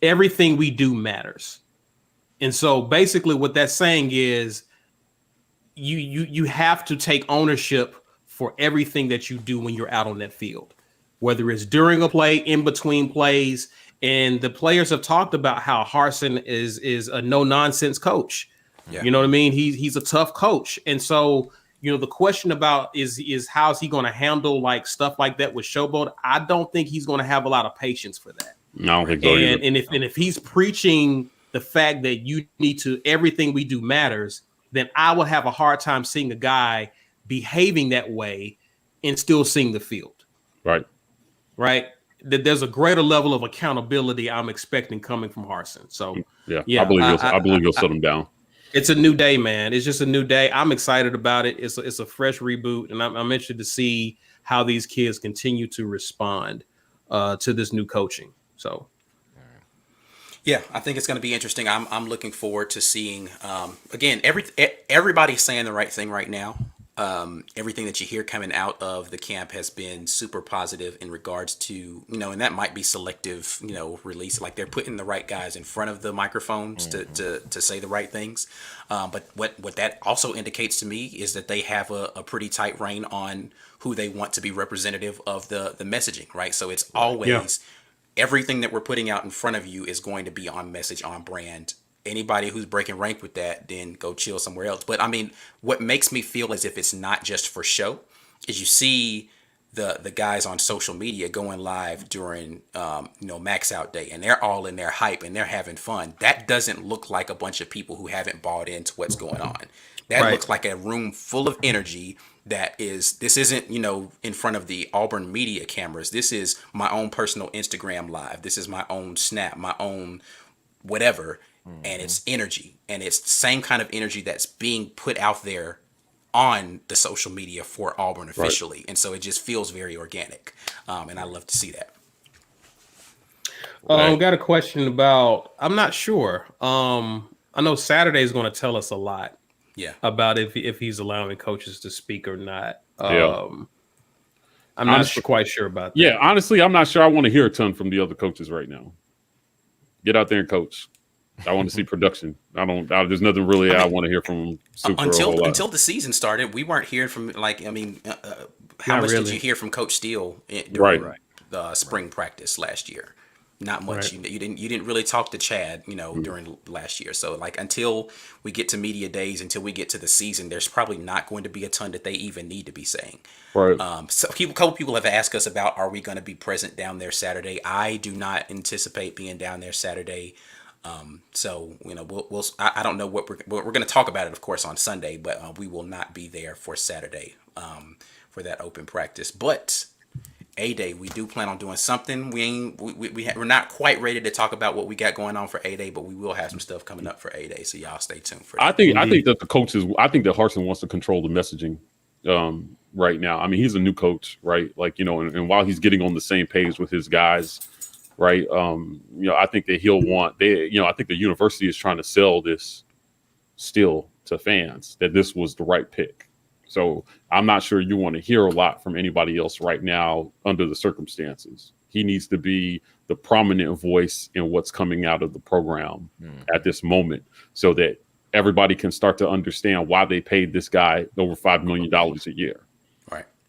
Everything we do matters. And so basically what that's saying is you have to take ownership for everything that you do when you're out on that field, whether it's during a play, in between plays. And the players have talked about how Harsin is a no-nonsense coach. Yeah. You know what I mean? He's a tough coach. And so, the question about is how's he going to handle like stuff like that with Showboat? I don't think he's going to have a lot of patience for that. No, I don't think so either. And if he's preaching the fact that you need to, everything we do matters, then I would have a hard time seeing a guy behaving that way and still seeing the field. Right. That there's a greater level of accountability I'm expecting coming from Harsin. So yeah, I believe he'll set him down. It's a new day, man. It's just a new day. I'm excited about it. It's a fresh reboot, and I'm interested to see how these kids continue to respond to this new coaching. So, yeah, I think it's going to be interesting. I'm looking forward to seeing. Again, everybody's saying the right thing right now. Everything that you hear coming out of the camp has been super positive in regards to, and that might be selective, release. Like they're putting the right guys in front of the microphones to say the right things. But what that also indicates to me is that they have a pretty tight rein on who they want to be representative of the messaging, right? So it's always everything that we're putting out in front of you is going to be on message, on brand. Anybody who's breaking rank with that, then go chill somewhere else. But I mean, what makes me feel as if it's not just for show is you see the guys on social media going live during Max Out Day, and they're all in their hype and they're having fun. That doesn't look like a bunch of people who haven't bought into what's going on. That looks like a room full of energy. This isn't, in front of the Auburn media cameras. This is my own personal Instagram live. This is my own Snap, my own whatever. And it's energy, and it's the same kind of energy that's being put out there on the social media for Auburn officially. Right. And so it just feels very organic. And I love to see that. Got a question about, I'm not sure. I know Saturday is going to tell us a lot about if he's allowing coaches to speak or not. I'm not quite sure about that. Yeah, honestly, I'm not sure I want to hear a ton from the other coaches right now. Get out there and coach. I want to see production. There's nothing really I want to hear from until the season started. We weren't hearing from how much did you hear from Coach Steele during the spring practice last year? Not much. Right. You didn't really talk to Chad, during last year. So until we get to media days, until we get to the season, there's probably not going to be a ton that they even need to be saying. Right. So a couple people have asked us about, are we going to be present down there Saturday? I do not anticipate being down there Saturday. So I don't know what we're going to talk about it, of course, on Sunday, but we will not be there for Saturday for that open practice. But A-Day, we do plan on doing something. We're not quite ready to talk about what we got going on for A-Day, but we will have some stuff coming up for A-Day. So y'all stay tuned for that. I think that that Harsin wants to control the messaging right now. I mean, he's a new coach, right? And while he's getting on the same page with his guys. Right. I think that I think the university is trying to sell this still to fans that this was the right pick. So I'm not sure you want to hear a lot from anybody else right now under the circumstances. He needs to be the prominent voice in what's coming out of the program at this moment so that everybody can start to understand why they paid this guy over $5 million a year.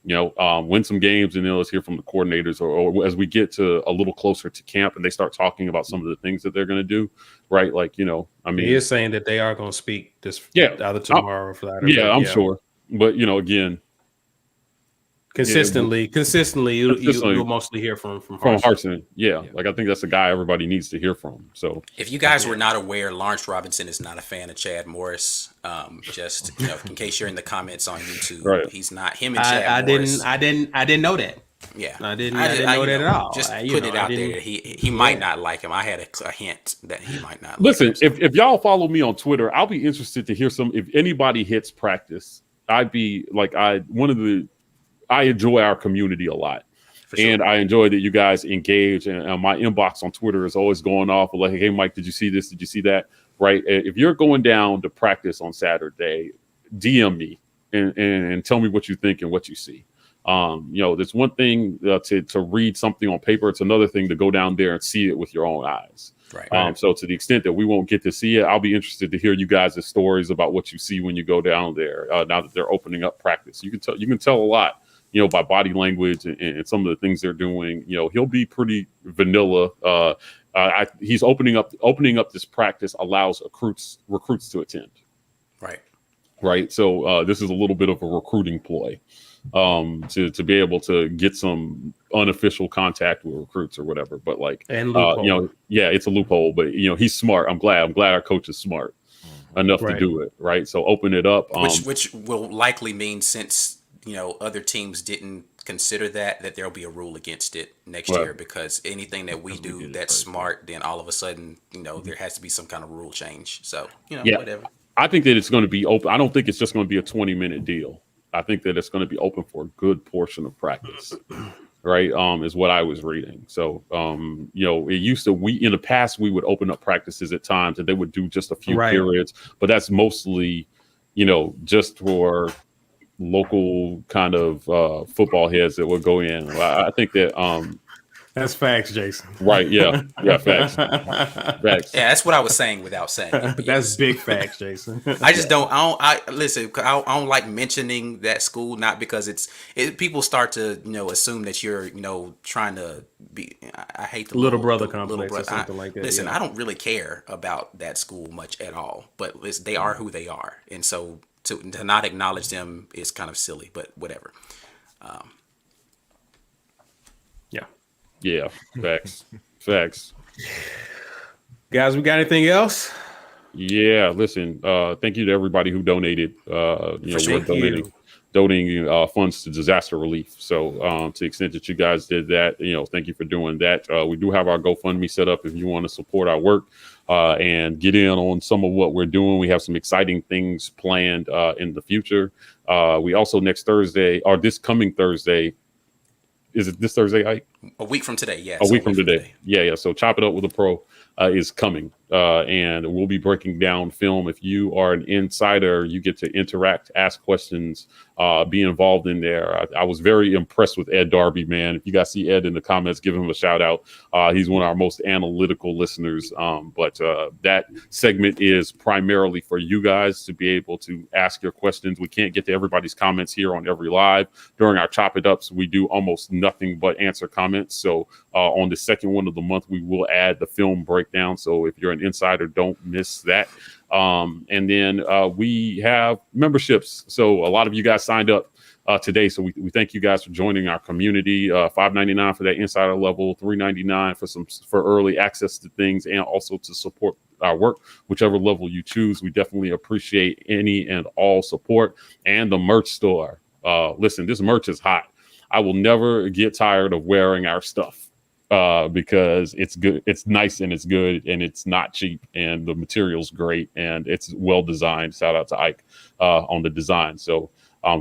Win some games, and then let's hear from the coordinators, or as we get to a little closer to camp and they start talking about some of the things that they're going to do, right? He is saying that they are going to speak this either tomorrow or Friday. Yeah, I'm sure. But, again, consistently, you'll mostly hear from Harsin. Yeah. I think that's the guy everybody needs to hear from. So if you guys were not aware, Lawrence Robinson is not a fan of Chad Morris. Just in case you're in the comments on YouTube, he's not him and Chad Morris. I didn't know that. Yeah, I didn't know that at all. Just put it out there. He might not like him. I had a hint that he might not. Listen, if y'all follow me on Twitter, I'll be interested to hear if anybody hits practice. I'd be I enjoy our community a lot. Sure. And I enjoy that you guys engage. And my inbox on Twitter is always going off like, hey, Mike, did you see this? Did you see that? right? If you're going down to practice on Saturday, DM me and tell me what you think and what you see. There's one thing to read something on paper. It's another thing to go down there and see it with your own eyes. Right. So to the extent that we won't get to see it, I'll be interested to hear you guys' stories about what you see when you go down there. Now that they're opening up practice, you can tell a lot, by body language and some of the things they're doing. He'll be pretty vanilla. He's opening up this practice allows recruits to attend. Right. So this is a little bit of a recruiting ploy to be able to get some unofficial contact with recruits or whatever. But it's a loophole. But he's smart. I'm glad our coach is smart enough to do it. Right. So open it up. Which will likely mean, since other teams didn't consider that there'll be a rule against it next year, because anything that we do that's smart, then all of a sudden there has to be some kind of rule change. So whatever. I think that it's going to be open. I don't think it's just going to be a 20-minute deal. I think that it's going to be open for a good portion of practice, right? Is what I was reading. So, it used to, in the past, we would open up practices at times and they would do just a few periods, but that's mostly, just for local kind of football heads that would go in. I think that, that's facts, Jason. Right. Yeah. Yeah. Facts. Facts. Yeah. That's what I was saying without saying it. That's big facts, Jason. I don't like mentioning that school, not because people start to, assume that you're, trying to be, I hate the little brother complex or something like that. Listen, I don't really care about that school much at all, but they are who they are. And so to not acknowledge them is kind of silly, but whatever. Yeah, facts. Guys, we got anything else? Yeah, listen, thank you to everybody who donated. We're donating funds to disaster relief. So to the extent that you guys did that, thank you for doing that. We do have our GoFundMe set up if you want to support our work and get in on some of what we're doing. We have some exciting things planned in the future. We also this coming Thursday, is it this Thursday, Ike? A week from today, yeah. A week from today. Yeah. So Chop It Up with a Pro is coming. And we'll be breaking down film. If you are an insider, you get to interact, ask questions, be involved in there. I was very impressed with Ed Darby, man. If you guys see Ed in the comments, give him a shout out. He's one of our most analytical listeners. But that segment is primarily for you guys to be able to ask your questions. We can't get to everybody's comments here on every live. During our Chop It Ups, we do almost nothing but answer comments. So on the second one of the month, we will add the film breakdown. So if you're an insider, don't miss that. And then we have memberships. So a lot of you guys signed up today. So we thank you guys for joining our community. $5.99 for that insider level, $3.99 for early access to things, and also to support our work, whichever level you choose. We definitely appreciate any and all support. And the merch store. Listen, this merch is hot. I will never get tired of wearing our stuff because it's good. It's nice and it's good and it's not cheap and the material's great and it's well designed. Shout out to Ike on the design. So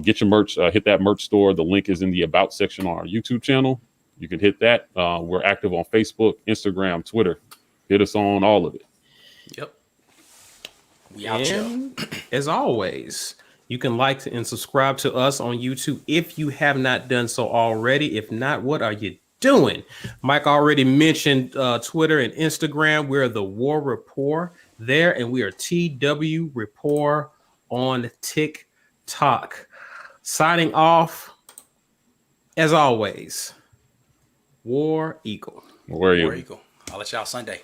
get your merch, hit that merch store. The link is in the About section on our YouTube channel. You can hit that. We're active on Facebook, Instagram, Twitter. Hit us on all of it. Yep. We out here. As always, you can like and subscribe to us on YouTube if you have not done so already. If not, what are you doing? Mike already mentioned Twitter and Instagram. We're the War Rapport there, and we are TW Rapport on TikTok. Signing off, as always, War Eagle. Where are you? War Eagle. I'll let y'all Sunday.